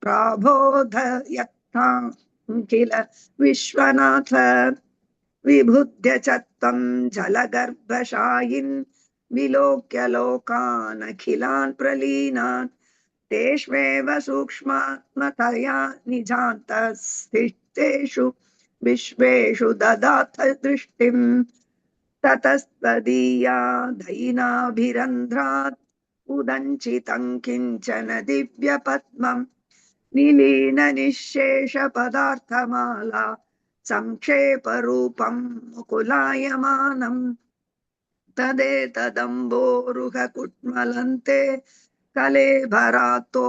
Speaker 5: प्राबोधयत्तां किल विश्वनाथ विबुध्य च त्वं जलगर्भशायिन् विलोक्य लोकानखिलान् प्रलीनान् तेष्वेव सूक्ष्मात्मतया निजान्तस्थितेषु विश्वेषु ददाथ दृष्टिम् ततस्त्वदीया दयिनाभिरन्ध्रात् उदञ्चितं किञ्चन दिव्यपद्मम् निलीननिःशेषपदार्थमाला संक्षेपरूपं मुकुलायमानम् तदेतदम्बोरुहकुट्मलन्ते कलेभरातो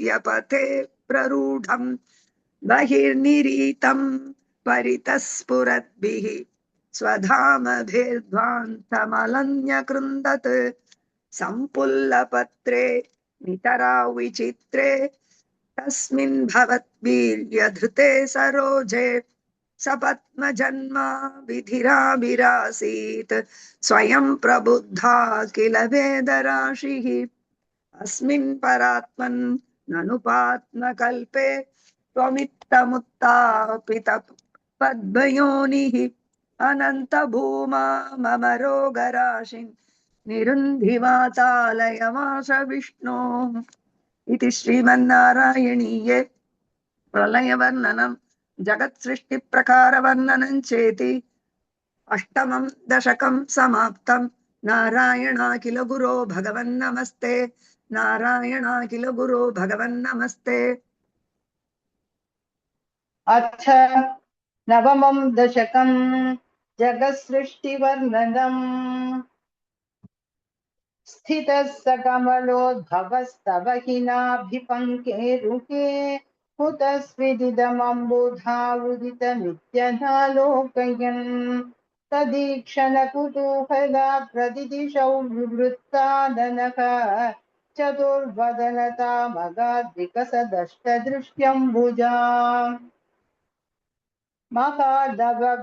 Speaker 5: यपथे प्ररूढम् बहिर्निरीतं परितस्फुरद्भिः स्वधामभिर्ध्वान्तमलन्यकृन्दत् सम्पुल्लपत्रे नितरा विचित्रे तस्मिन् भवद्वीर्यधृते सरोजे सपद्मजन्मा विधिराभिरासीत् स्वयं प्रबुद्धा किल वेदराशिः अस्मिन् परात्मन् ननुपात्मकल्पे त्वमित्तमुत्तापित पद्मयोनिः अनन्तभूमा मम रोगराशिन् निरुन्धिवातालयमास विष्णो इति श्रीमन्नारायणीये प्रलयवर्णनं जगत्सृष्टिप्रकारवर्णनं चेति अष्टमं दशकं समाप्तं नारायणाखिल गुरो भगवन्नमस्ते नारायणाखिल गुरो भगवन्नमस्ते।
Speaker 8: अथ नवमं दशकं जगत्सृष्टिवर्णनम् स्थितः स कमलोद्भवस्तव हि नाभिपङ्केरुके कुतस्विदिदमम्बुधावुदितमित्यनालोकयन् तदीक्षणकुतूहला प्रतिदिशौ विवृत्ताननः चतुर्वदनतामगाद्विकसदष्टदृष्ट्यम्बुजा महादवविधूलितं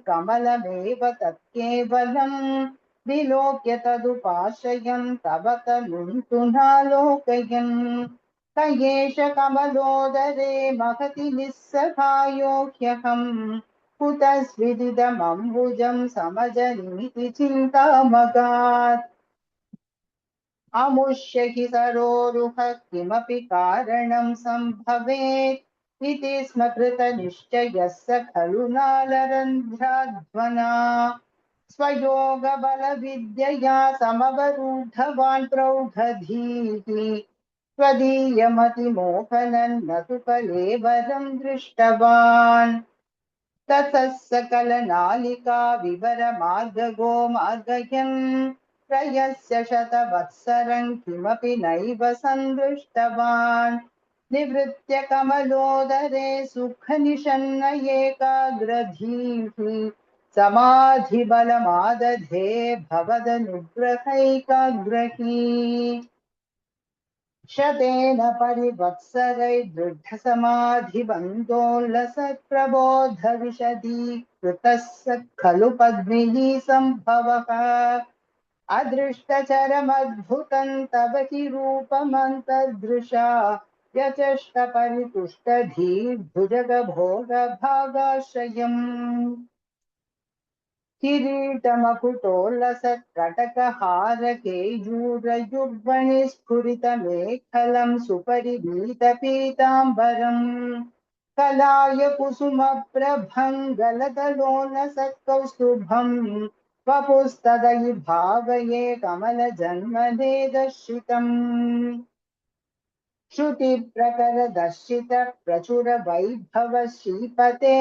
Speaker 8: कमलमेव तत्केवलं विलोक्य तदुपाश्रयं तव तनुं तुनालोकयन् स एष कमलोदरे महति निस्सहायो ह्यहं कुतस्विदिदमम्बुजं समजनीति चिन्तामगात् अमुष्य हि सरोरुहः किमपि कारणं सम्भवेत् इति स्म कृतनिश्चयः स खलु नालरन्ध्राध्वना स्वयोगबलविद्यया समवरूढवान् प्रौढधीः त्वदीयमतिमोहनं न तु कलेवरं दृष्टवान् ततः सकलनालिका विवरमार्गगो मार्गयन् प्रयस्य शतवत्सरं किमपि नैव सन्दृष्टवान् निवृत्य कमलोदरे सुखनिषन्न एकाग्रधीः समाधिबलमादधे भवदनुग्रहैकाग्रही शतेन परिवत्सरैर्दृढसमाधिबन्धोल्लसत्प्रबोधविशदीकृतः स खलु पद्मिनी सम्भवः अदृष्टचरमद्भुतं तव हि रूपमन्तर्दृशा व्यचष्टपरितुष्टधीर्भुजगभोगभागाश्रयम् किरीटमकुटोल्लसत्कटकहारकेयूरयुग्मनिस्फुरितमेखलं सुपरिवीतपीताम्बरम् कलाय कुसुमप्रभं गलदलोलसत्कौस्तुभम् वपुस्तदयि भावये कमलजन्मने दर्शितम् श्रुतिप्रकरदर्शित प्रचुर वैभव श्रीपते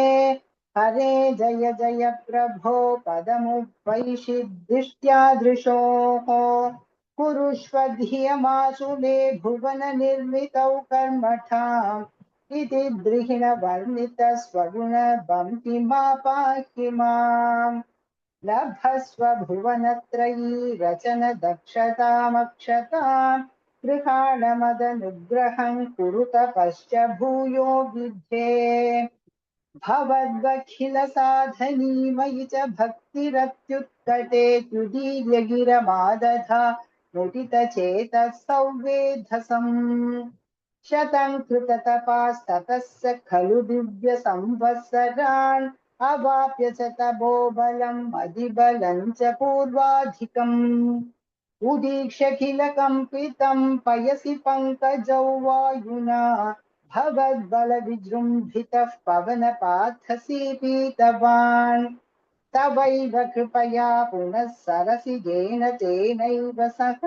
Speaker 8: हरे जय जय प्रभो पदमुपैषिद्दिष्ट्यादृशोः कुरुष्व धियमाशु मे भुवन निर्मितौ कर्मठाम् इति द्रिहिणवर्णित स्वगुण बन्ति मा पाहि माम् लभस्व भुवनत्रयी रचन दक्षतामक्षताम् गृहाणमदनुग्रहं कुरु तपश्च भूयो विद्धे भवद्वखिलसाधनी मयि च भक्तिरत्युत्कटे तुदीर्यगिरमादधा मुदितचेतः सौवेधसम् शतं कृततपास्ततः स खलु दिव्यसंवत्सरान् अवाप्य च तपोबलं मदिबलं च पूर्वाधिकम् उदीक्ष्यखिलकम्पितं पयसि पङ्कजौ वायुना भवद्बलविजृम्भितः पवनपार्थसीपीतवान् तवैव कृपया पुनः सरसिजेन तेनैव सह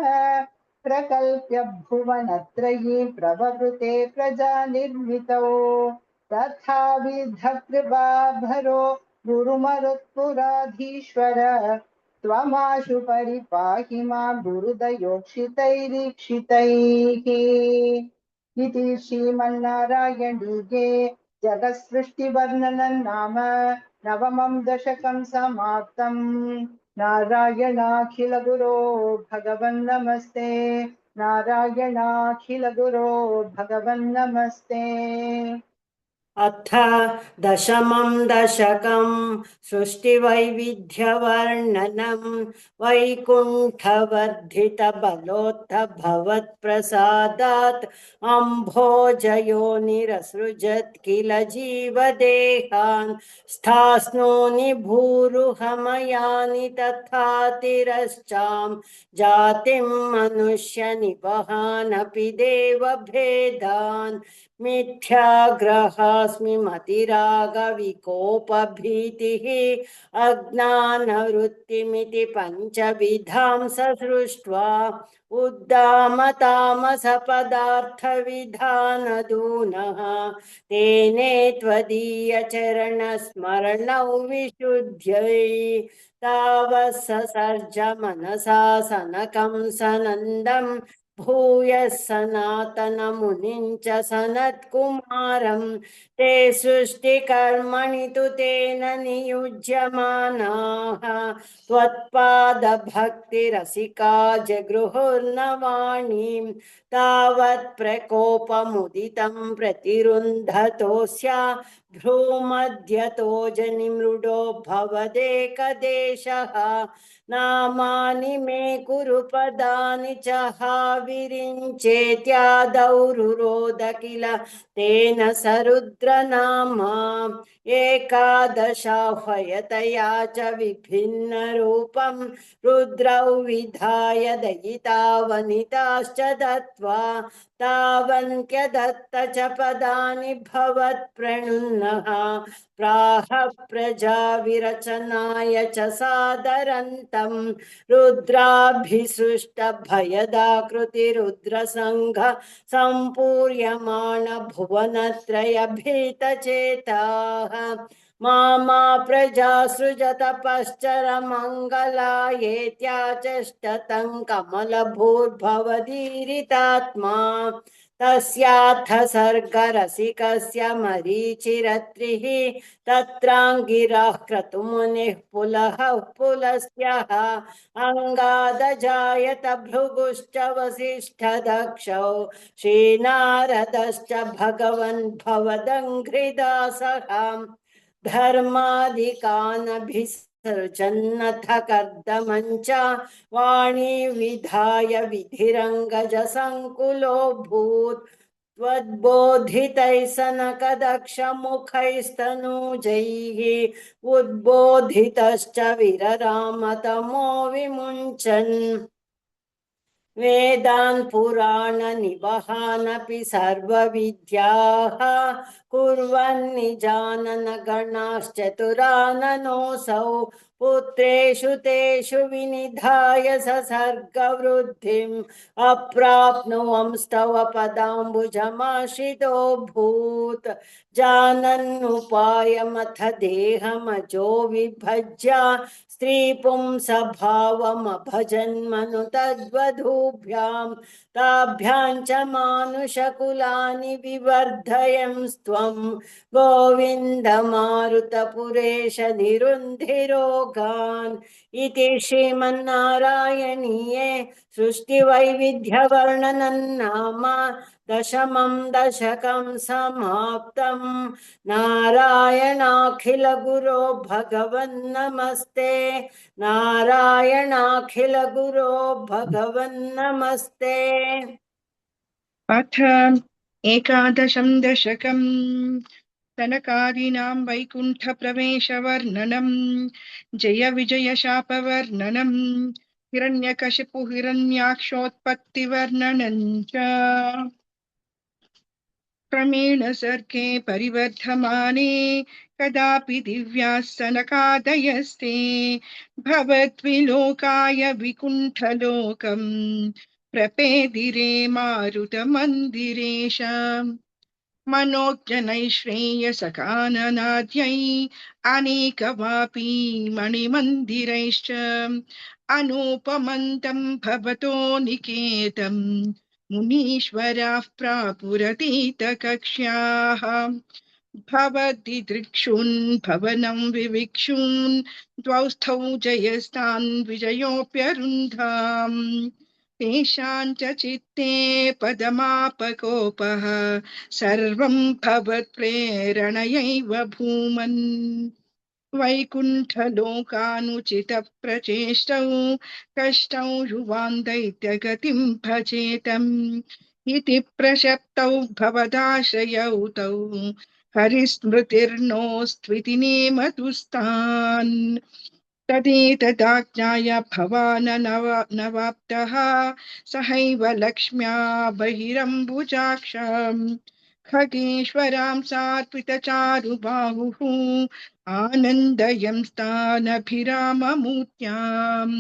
Speaker 8: प्रकल्प्य भुवनत्रयी प्रववृते प्रजानिर्मितौ तथाविधकृपाभरो गुरुमरुत्पुराधीश्वर त्वमाशु परिपाहि मां दुर्दयोक्षितैरीक्षितैः इति श्रीमन्नारायणीये जगत्सृष्टिवर्णनं नाम नवमं दशकं समाप्तम् नारायणाखिलगुरो भगवन्नमस्ते नारायणाखिलगुरो भगवन्नमस्ते
Speaker 9: अथ दशमं दशकं सृष्टिवैविध्यवर्णनं वैकुण्ठवर्धितबलोत्थभवत्प्रसादात् अम्भोजयोनिरसृजत् किल जीवदेहान् स्थास्नोनि भूरुहमयानि तथा तिरश्चां जातिं मनुष्यनिवहानपि देवभेदान् मिथ्याग्रहास्मि मतिरागविकोपभीतिः अज्ञानवृत्तिमिति पञ्चविधां ससृष्ट्वा उद्दामतामसपदार्थविधानदूनः तेने त्वदीयचरणस्मरणौ विशुद्ध्यै तावत् ससर्ज मनसा सनकं सनन्दं भूयः सनातनमुनिं च सनत्कुमारं ते सृष्टिकर्मणि तु तेन नियुज्यमानाः त्वत्पादभक्तिरसिका जगृहुर्नवाणीं तावत् प्रकोपमुदितं प्रतिरुन्धतोऽस्या भ्रूमध्यतो जनिमृडो भवदेकदेशः नामानि मे कुरु पदानि च हा विरिञ्चेत्यादौ रुरोध किल तेन सरुद्रनामा एकादशाह्वयतया च विभिन्नरूपं रुद्रौ विधाय दयिता वनिताश्च दत्त्वा तावन्त्यदत्त च पदानि भवत्प्रणुन्नः प्राह प्रजा विरचनाय च सादरन्तं रुद्राभिसृष्टभयदाकृतिरुद्रसङ्घ सम्पूर्यमाण भुवनत्रयभीतचेताः मामा प्रजा सृजत पश्चरमङ्गलायेत्याचष्टतं कमलभूर्भवदीरितात्मा तस्याथ सर्गरसिकस्य मरीचिरत्रिः तत्राङ्गिरः क्रतुमुनिः पुलः पुलस्त्यः अङ्गादजायत भृगुश्च वसिष्ठदक्षौ श्रीनारदश्च भगवन् भवदङ्घ्रिदासः धर्मादिकानभिसृजन्नथ कर्दमञ्च वाणी विधाय विधिरङ्गजसङ्कुलोऽभूत् त्वद्बोधितैः सनकदक्षमुखैस्तनूजैः उद्बोधितश्च विररामतमो विमुञ्चन् वेदान् पुराणनिवहानपि सर्वविद्याः कुर्वन्निजानन गणाश्चतुराननोऽसौ पुत्रेषु तेषु विनिधाय ससर्गवृद्धिम् अप्राप्नुवंस्तव पदाम्बुजमाश्रितोऽभूत् जानन्नुपायमथ देहमजो विभज्य स्त्रीपुंसभावमभजन्मनु तद्वधूभ्यां ताभ्यां च मानुषकुलानि विवर्धयंस्त्वं गोविन्दमारुतपुरेश निरुन्धिरोगान् इति श्रीमन्नारायणीये सृष्टिवैविध्यवर्णनं नाम दशमं दशकं समाप्तं नारायणाखिलगुरो भगवन्नमस्ते नारायणाखिलगुरो भगवन्नमस्ते
Speaker 10: अथ एकादशं दशकम् सनकादीनां वैकुण्ठप्रवेशवर्णनम् जय विजयशापवर्णनम् हिरण्यकशिपु हिरण्याक्षोत्पत्तिवर्णनम् च क्रमेण सर्गे परिवर्धमाने कदापि दिव्याः सनकादयस्ते भवद्विलोकाय विकुण्ठलोकम् प्रपेदिरे मारुतमन्दिरेश मनोज्ञनैश्रेयसकाननाद्यै अनेकवापी मणिमन्दिरैश्च अनुपमन्तं भवतो निकेतं मुनीश्वराः प्रापुरतीतकक्ष्याः भवदिदृक्षून् भवनं विविक्षून् द्वौस्थौ जयस्तान् विजयोऽप्यरुन्धाम् तेषां च चित्ते पदमापकोपः सर्वं भवत्प्रेरणयैव भूमन् वैकुण्ठलोकानुचितप्रचेष्टौ कष्टौ युवान् दैत्यगतिं भजेतम् इति प्रशप्तौ भवदाश्रयौ तौ हरिस्मृतिर्नोस्त्विति नेमतुस्तान् तदेतदाज्ञाय भवाननवाप्तः सहैव लक्ष्म्या बहिरम्बुजाक्षम् खगेश्वरां सात्वितचारुबाहुः आनन्दयं स्थानभिराममूर्त्याम्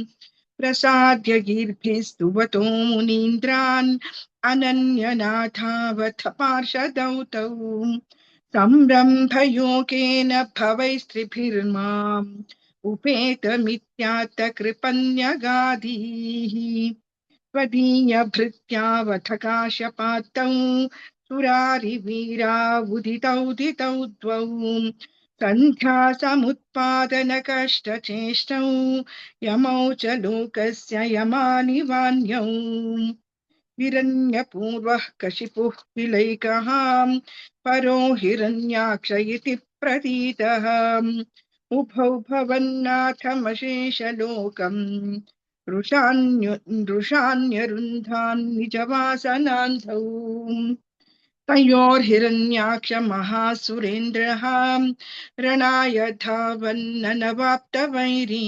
Speaker 10: प्रसाद्य गीर्भिः स्तुवतो मुनीन्द्रान् अनन्यनाथावथ पार्षदौ तौ संरम्भयोगेन भवैस्त्रिभिर्माम् उपेतमित्यात्तकृपन्यगाधीः त्वदीयभृत्यावथ काश्यपात्तौ सुरारिवीरावुदितौ दितौ द्वौ सन्ध्यासमुत्पादनकष्टचेष्टौ यमौ च लोकस्य यमानिवान्यौ हिरण्यपूर्वः कशिपुः किलैकः परो हिरण्याक्ष इति प्रतीतः उभौ भवन्नाथमशेषलोकम् रुषान्यरुन्धान् निजवासनान्धौ तयोर्हिरण्याक्ष महासुरेन्द्रः रणाय धावन्ननवाप्तवैरी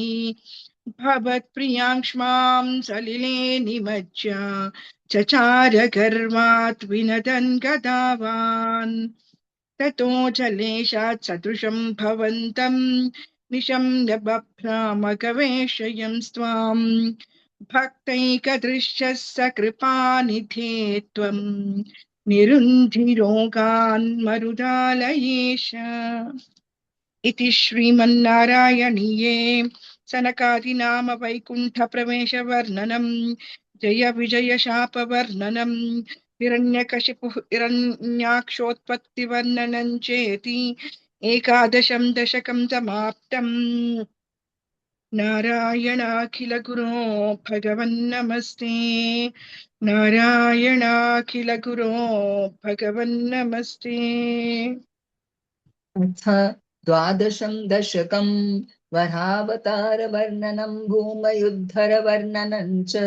Speaker 10: भवत्प्रियाङ्क्ष्मां सलिले निमज्य चचार गर्वात् विनदन् गदावान् ततो जलेशात् सदृशं भवन्तं निशम्य बभ्रामगवेशयं स्वाम् भक्तैकदृश्यः स कृपानिधे त्वं निरुन्धिरोगान् मरुदालयेश इति श्रीमन्नारायणीये सनकादिनाम वैकुण्ठ प्रवेश वर्णनम् जय विजय शाप वर्णनम् हिरण्यकशिपुः हिरण्याक्षोत्पत्ति वर्णनम् चेति एकादशं दशकं समाप्तम् नारायणाखिल गुरो भगवन्नमस्ते नारायणाखिल गुरो भगवन्नमस्ते
Speaker 11: अथ द्वादशं दशकं वरावतारवर्णनं भूमयुद्धरवर्णनं च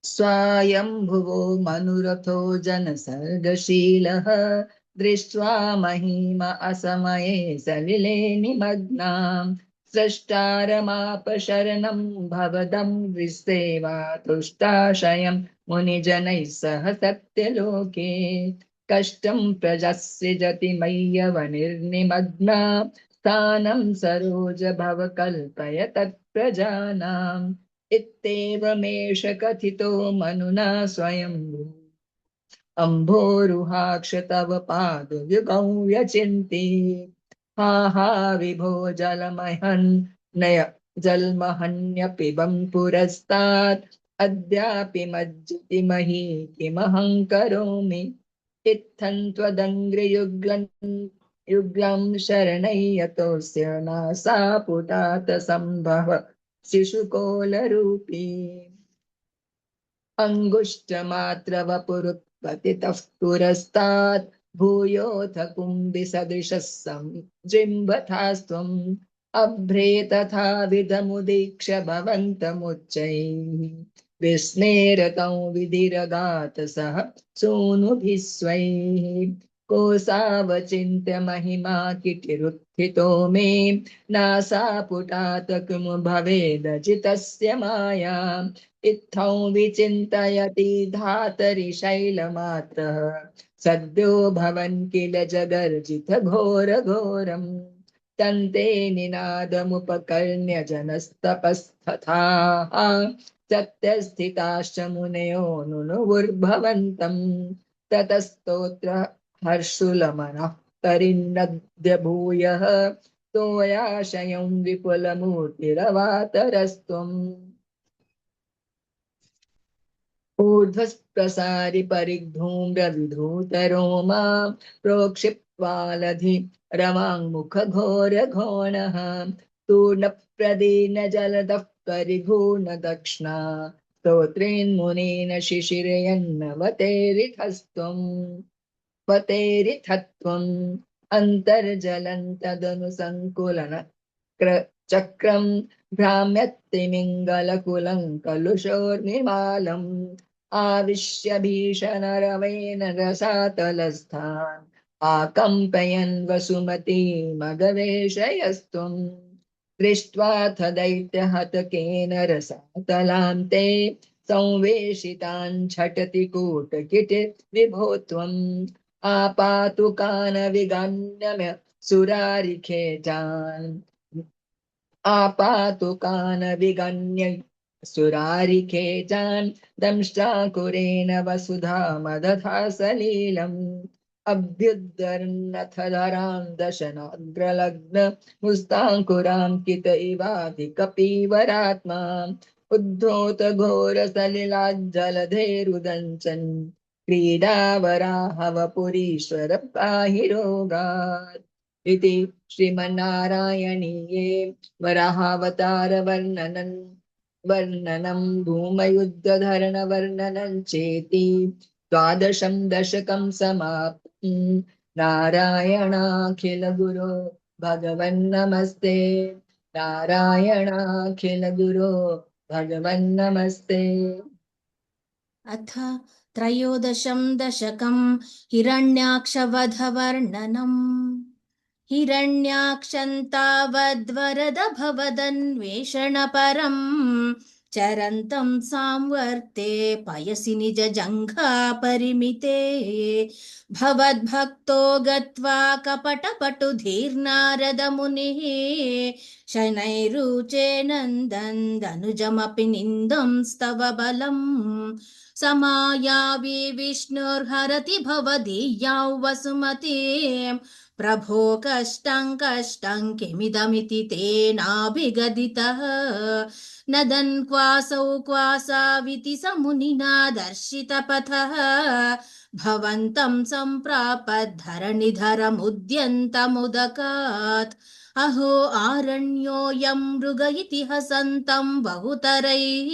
Speaker 11: स्वायम्भुवो मनुरथो जनसर्गशीलः दृष्ट्वा महिम असमये सलिले निमग्नाम् स्रष्टारमाप शरणं भवदं विसेवा तुष्टाशयं मुनिजनैः सह सत्यलोके कष्टं प्रजसृजति मय्यवनिर्निमग्ना स्थानं सरोज भव कल्पय तत्प्रजानाम् इत्येवमेष कथितो मनुना स्वयं अम्भोरुहाक्ष तव पादयुगौ व्यचिन्ति हा हा विभो जलमहन् नय जलमहन्यपिबं पुरस्तात् अद्यापि मज्जति मही किमहं करोमि इत्थं त्वदङ्घ्रियुग्लं शरणय्यतोऽस्य नासा पुटात सम्भव शिशुकोलरूपी अङ्गुष्ठमात्रवपुरुत्पतितः पुरस्तात् भूयोऽथ कुम्भिसदृशः संजृम्भथास्त्वम् अभ्रे तथाविधमुदीक्ष भवन्तमुच्चैः विस्मेरतं विधिरगात सह सूनुभिः स्वैः कोसावचिन्त्य महिमा किटिरुत्थितो मे नासा पुटात किमु भवेदजितस्य माया इत्थं विचिन्तयति धातरि शैलमात्रः सद्यो भवन् किल जगर्जित घोर घोरम् तन्ते निनादमुपकर्ण्य जनस्तपस्तथाः सत्यस्थिताश्च मुनयो नुनुवुर्भवन्तम् ततस्तोत्र हर्षुलमनः परिन्नद्य भूयः तोयाशयं विपुलमूर्तिरवातरस्त्वम् ऊर्ध्वप्रसारि परिधूम्रविधूतरोमा प्रोक्षिप्वालधि रवाङ्मुखघोरघोणः तूर्णप्रदीन जलदः परिघूर्णदक्ष्णा स्तोत्रेन्मुनेन शिशिरयन्नवतेरिथस्त्वम् वतेरिथत्वम् अन्तर्जलन्तदनुसङ्कुलन चक्रं भ्राम्यत्तिमिङ्गलकुलं कलुषोर्निमालम् आविश्य भीषणरवेन रसातलस्थान् आकम्पयन् वसुमतीमगवेशयस्त्वम् दृष्ट्वाथ दैत्यहतकेन रसातलान्ते संवेशितान् झटति कूटकिटे विभो त्वम् आपातुकान् विगण्यम्य सुरारिखेटान् आपातुकान् विगण्य सुरारिखेटान् दंष्ट्राकुरेण वसुधामदथा सलीलम् अभ्युद्धरन्नथ धरान् दशनाग्रलग्न मुस्ताङ्कुरां कित इवाति कपीवरात्मा उद्धोत घोर सलिलाज्जलधेरुदञ्चन् क्रीडावराहवपुरीश्वर पाहि रोगात् इति श्रीमन्नारायणीये वराहावतार वर्णनं धूमयुद्धधरण वर्णनं चेति द्वादशं दशकं समाप्तम् नारायणाखिल गुरो भगवन्नमस्ते नारायणाखिल गुरो भगवन्नमस्ते।
Speaker 1: अथ त्रयोदशं दशकं हिरण्याक्षवधवर्णनम्। हिरण्याक्षन्तावद्वरद भवदन्वेषणपरम् चरन्तं सांवर्ते पयसि निजजङ्घा परिमिते भवद्भक्तो गत्वा कपटपटुधीर्नारदमुनिः शनैरुचे नन्दन्दनुजमपि निन्दं स्तव बलम् समायावी विष्णुर्हरति भवदीयां वसुमतीं प्रभो कष्टं कष्टं किमिदमिति तेनाभिगदितः नदन् क्वासौ क्वासाविति समुनिना दर्शितपथः भवन्तं सम्प्रापद्धरणिधरमुद्यन्तमुदकात् अहो आरण्योऽयं मृग इति हसन्तं बहुतरैः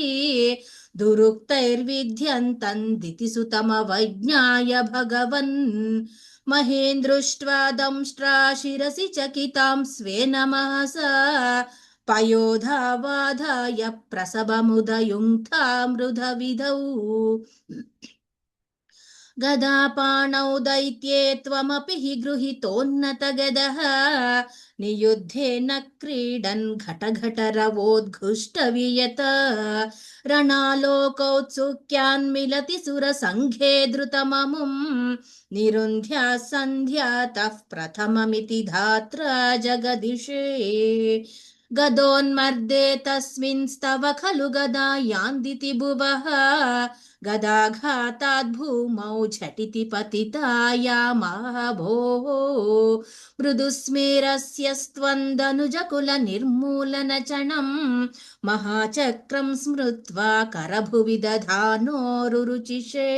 Speaker 1: दुरुक्तैर्विध्यन्तं दितिसुतमवज्ञाय भगवन् महेन्द्रुष्ट्वा दंष्ट्रा शिरसि चकितां स्वेन महसा पयोधावाधाय प्रसभमुदयुङ्क्ता मृधविधौ गदापाणौ दैत्ये त्वमपि हि गृहीतोन्नतगदः नियुद्धेन क्रीडन् घटघटरवोद्घुष्टवियत रणालोकौत्सुक्यान्मिलति सुरसङ्घे द्रुतममुं निरुन्ध्या सन्ध्यातः प्रथममिति धात्रा जगदिषे गदोन्मर्दे तस्मिंस्तव खलु गदा यान्दिति भुवः गदाघाताद् भूमौ झटिति पतितायामः भोः मृदुस्मेरस्य स्त्वन्दनुजकुलनिर्मूलनचणं महाचक्रं स्मृत्वा करभुवि दधानोरुरुचिषे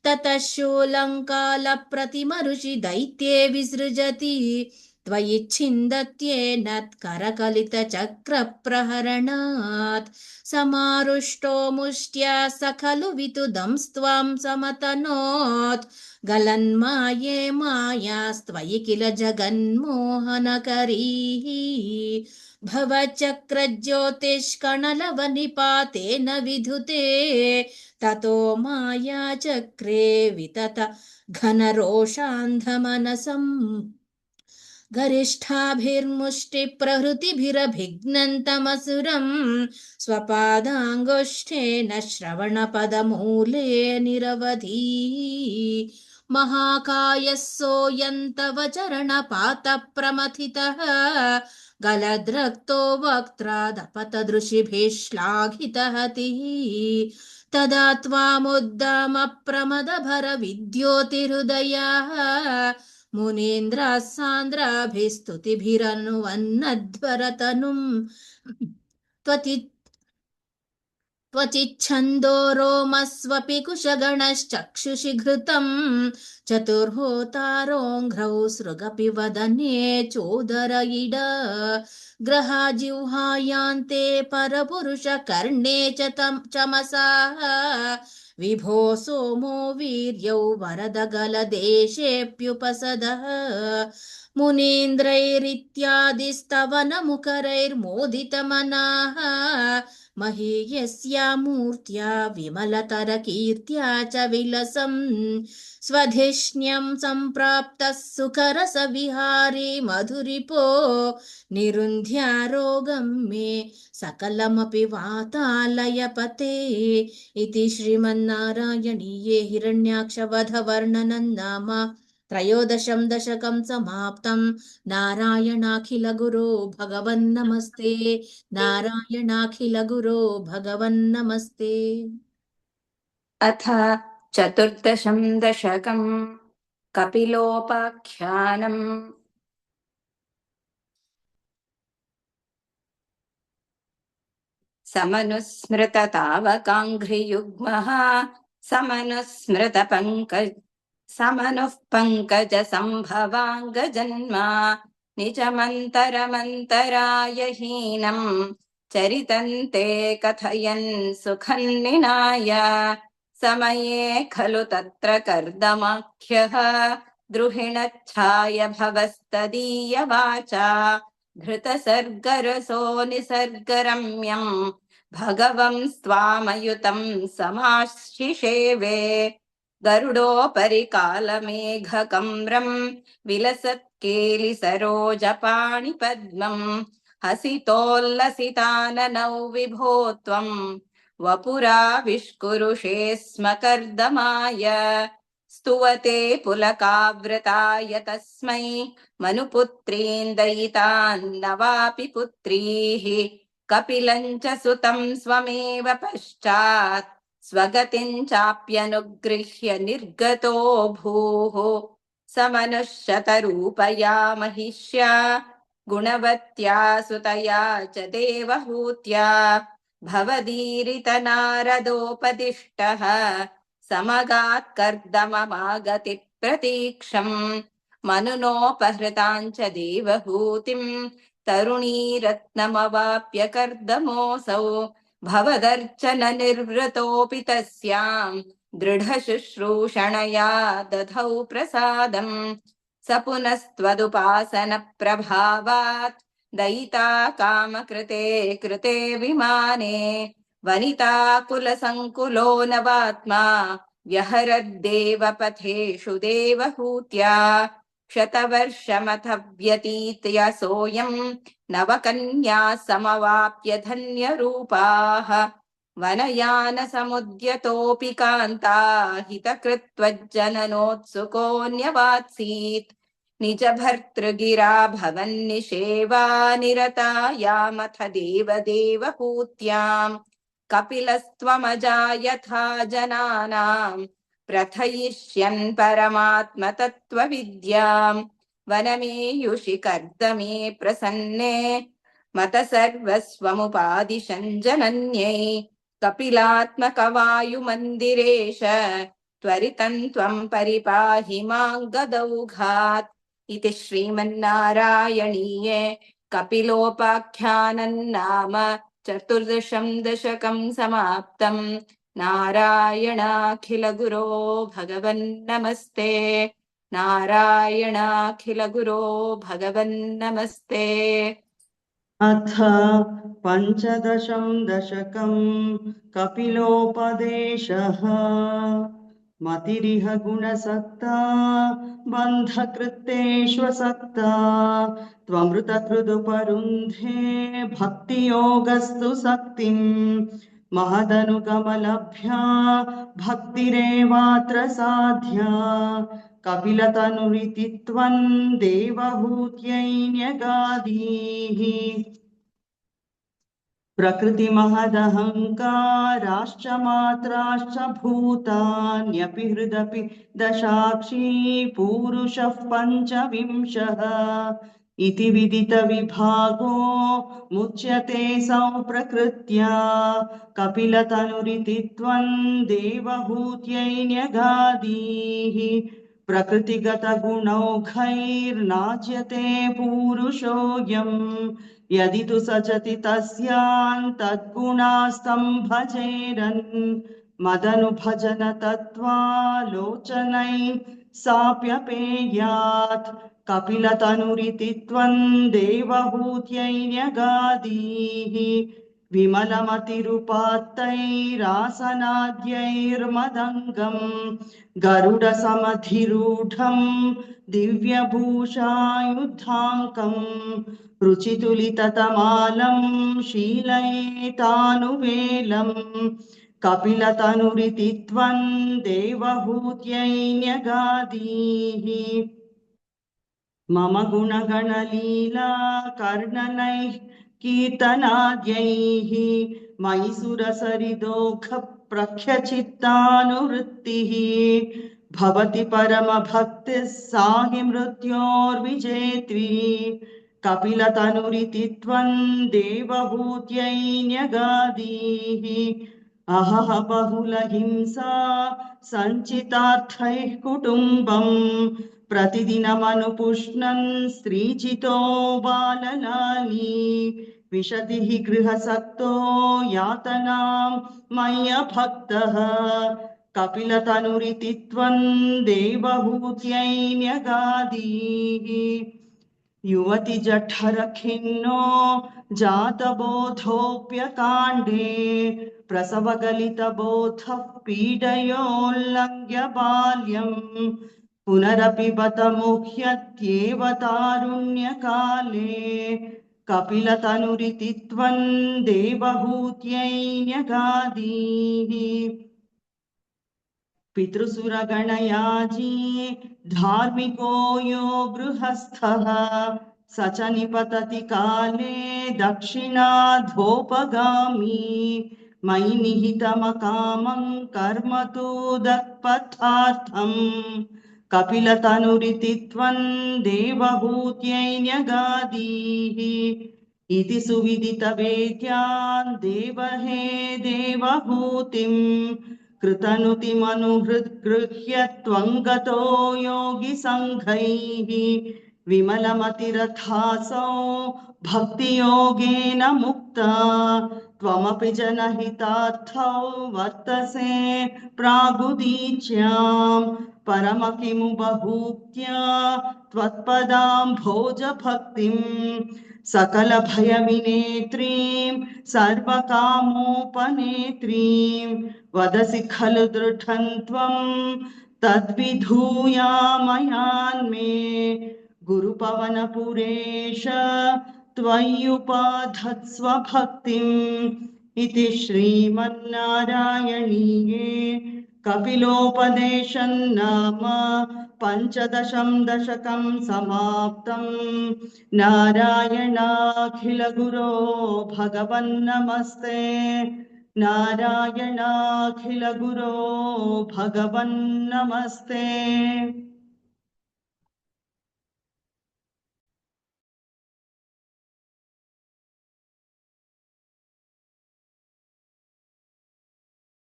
Speaker 1: ततः शूलङ्कालप्रतिमरुषि दैत्ये विसृजति त्वयि छिन्दत्येनत्करकलितचक्रप्रहरणात् समारुष्टो मुष्ट्या स खलु वितुदंस्त्वां समतनोत् गलन्माये मायास्त्वयि किल जगन्मोहनकरीः भवचक्रज्योतिष्कणलवनिपातेन विधुते ततो मायाचक्रे वितत घनरोषान्धमनसम् गरिष्ठाभिर्मुष्टिप्रहृतिभिरभिघ्नन्तमसुरं स्वपादाङ्गुष्ठेन श्रवणपदमूले निरवधि महाकायः सोऽयन्तव चरणपातप्रमथितः गलद्रक्तो वक्त्रादपतदृशिभिः श्लाघितहतिः तदा त्वामुद्दामप्रमदभरविद्योतिहृदयाः मुनीन्द्राः सान्द्राभिस्तुतिभिरनुवन्नध्वरतनुं त्वचिच्छन्दो रोमस्वपि कुशगणश्चक्षुषि घृतं चतुर्होतारोऽङ्घ्रौ सृगपि वदने चोदर इड ग्रहाजिह्वायान्ते परपुरुषकर्णे च चमसाः विभो सोमो वीर्यौ वरदगलदेशेऽप्युपसदः मुनीन्द्रैरित्यादिस्तवनमुखरैर्मोदितमनाः महेयस्या मूर्त्या विमलतरकीर्त्या च विलसम् स्वधिष्ण्यं सम्प्राप्तः सुकरसविहारी मधुरिपो निरुन्ध्यारोगं मे सकलमपि वातालयपते इति श्रीमन्नारायणीये हिरण्याक्षवधवर्णनं नाम त्रयोदशं दशकं समाप्तं। नारायणाखिलगुरो भगवन्नमस्ते। नारायणाखिलगुरो भगवन्नमस्ते।
Speaker 12: अथ चतुर्दशं दशकं कपिलोपाख्यानम्। समनुस्मृततावकाङ्घ्रियुग्मः समनुः पङ्कजसम्भवाङ्गजन्मा निजमन्तरमन्तरायहीनं चरितन्ते कथयन् सुखन्निनाय समये खलु तत्र कर्दमाख्यः द्रुहिणच्छाय भवस्तदीयवाचा घृतसर्गरसो निसर्गरम्यं भगवं स्वामयुतं समाशिषेवे गरुडोपरि कालमेघकम्रं विलसत्केलिसरोजपाणिपद्मं हसितोल्लसिताननौ विभो त्वं वपुराविष्कुरुषे स्म कर्दमाय स्तुवते पुलकावृताय तस्मै मनुपुत्रीन्दयितान्नवापि पुत्रीः कपिलं च सुतं स्वमेव पश्चात् स्वगतिं चाप्यनुगृह्य निर्गतो भूः समनुष्यतरूपया महिष्या गुणवत्या सुतया च देवहूत्या भवदीरितनारदोपदिष्टः समगात् कर्दममागति प्रतीक्षम् मनुनोपहृतां च देवहूतिं तरुणीरत्नमवाप्य कर्दमोऽसौ भवदर्चन निर्वृतोऽपि तस्यां दृढशुश्रूषणया दधौ प्रसादम् स पुनस्त्वदुपासन प्रभावात् दयिता कामकृते कृते विमाने वनिताकुलसङ्कुलो नवात्मा व्यहरद्देवपथेषु देवहूत्या शतवर्षमथ व्यतीत्य सोऽयं नवकन्या समवाप्य धन्यरूपाः वनयानसमुद्यतोऽपि कान्ता हितकृत्वज्जननोत्सुकोऽन्यवात्सीत् निजभर्तृगिरा भवन्निषेवा निरतायामथ देवदेवहूत्याम् कपिलस्त्वमजा यथा जनानां प्रथयिष्यन् परमात्मतत्त्वविद्यां वनमेयुषि कर्दमे प्रसन्ने मत सर्वस्वमुपादिशन् जनन्यै कपिलात्मकवायुमन्दिरेश त्वरितं त्वं परिपाहि मां गदौघात् इति श्रीमन्नारायणीये कपिलोपाख्यानं नाम चतुर्दशं दशकं समाप्तम्। नारायणाखिलगुरो भगवन्नमस्ते। नारायणाखिलगुरो भगवन्नमस्ते।
Speaker 13: अथ पञ्चदशं दशकं कपिलोपदेशः। मतिरिह गुणसक्ता बन्धकृत्तेष्वसक्ता त्वमृतकृदुपरुन्धे भक्तियोगस्तु सक्तिं महदनुगमलभ्या भक्तिरेवात्र साध्या कपिलतनुरिति त्वं देवहूत्यै प्रकृतिमहदहङ्काराश्च मात्राश्च भूतान्यपि हृदपि दशाक्षी पूरुषः पञ्चविंशः इति विदितविभागो मुच्यते सौ प्रकृत्या कपिलतनुरिति त्वं देवहूत्यै न्यगादीः प्रकृतिगतगुणौघैर्नाच्यते पूरुषोऽयम् यदि तु सचति तस्यान् तद्गुणास्तं भजेरन् मदनुभजन तत्त्वालोचनै साप्यपेयात् कपिलतनुरिति त्वं देवहूत्यै न्यगादीः विमलमतिरुपात्तैरासनाद्यैर्मदङ्गम् गरुडसमधिरूढं दिव्यभूषायुधाङ्कम् रुचितुलिततमालं शीलयेतानुवेलम् कपिलतनुरिति त्वं देवहूत्यै न्यगादीः मम गुणगणलीला कर्णनैः कीर्तनाद्यैः मयि सुरसरिदोःखप्रख्यचित्तानुवृत्तिः भवति परमभक्तिः सा हि मृत्योर्विजेत्री कपिलतनुरिति त्वं देवहूत्यै न्यगादीः अहह बहुलहिंसा सञ्चितार्थैः कुटुम्बम् प्रतिदिनमनुपुष्णन् स्त्रीचितो बाललाली विशति हि गृहसक्तो यातनां मय्यभक्तः कपिलतनुरिति त्वं देवहूत्यै न्यगादीः युवति जठरखिन्नो जातबोधोऽप्यकाण्डे प्रसवगलितबोधः पीडयोल्लङ्घ्य बाल्यम् पुनरपि बत मुह्यत्येव तारुण्यकाले कपिलतनुरिति त्वं देवहूत्यै न्यगादीः पितृसुरगणयाजी धार्मिको यो गृहस्थः स च निपतति काले दक्षिणाधोपगामी मयि निहितमकामं कर्म तु दत्पथार्थम् कपिलतनुरिति त्वं देवहूत्यै न्यगादीः इति सुविदितवेद्यान् देवहे देवहूतिम् कृतनुतिमनुहृद्गृह्य त्वं गतो योगिसङ्घैः विमलमतिरथासौ भक्तियोगेन मुक्ता त्वमपि जनहितार्थौ वर्तसे प्रागुदीच्यां परम किमु बहूत्या त्वत्पदाम्भोजभक्तिं सकलभयविनेत्रीं सर्वकामोपनेत्रीं वदसि खलु दृढं त्वं तद्विधूयामयान्मे गुरुपवनपुरेश त्वय्युपाधत्स्व भक्तिम् इति श्रीमन्नारायणीये कपिलोपदेशं नाम पञ्चदशं दशकं समाप्तम् नारायणाखिलगुरो भगवन्नमस्ते नारायणाखिलगुरो भगवन्नमस्ते।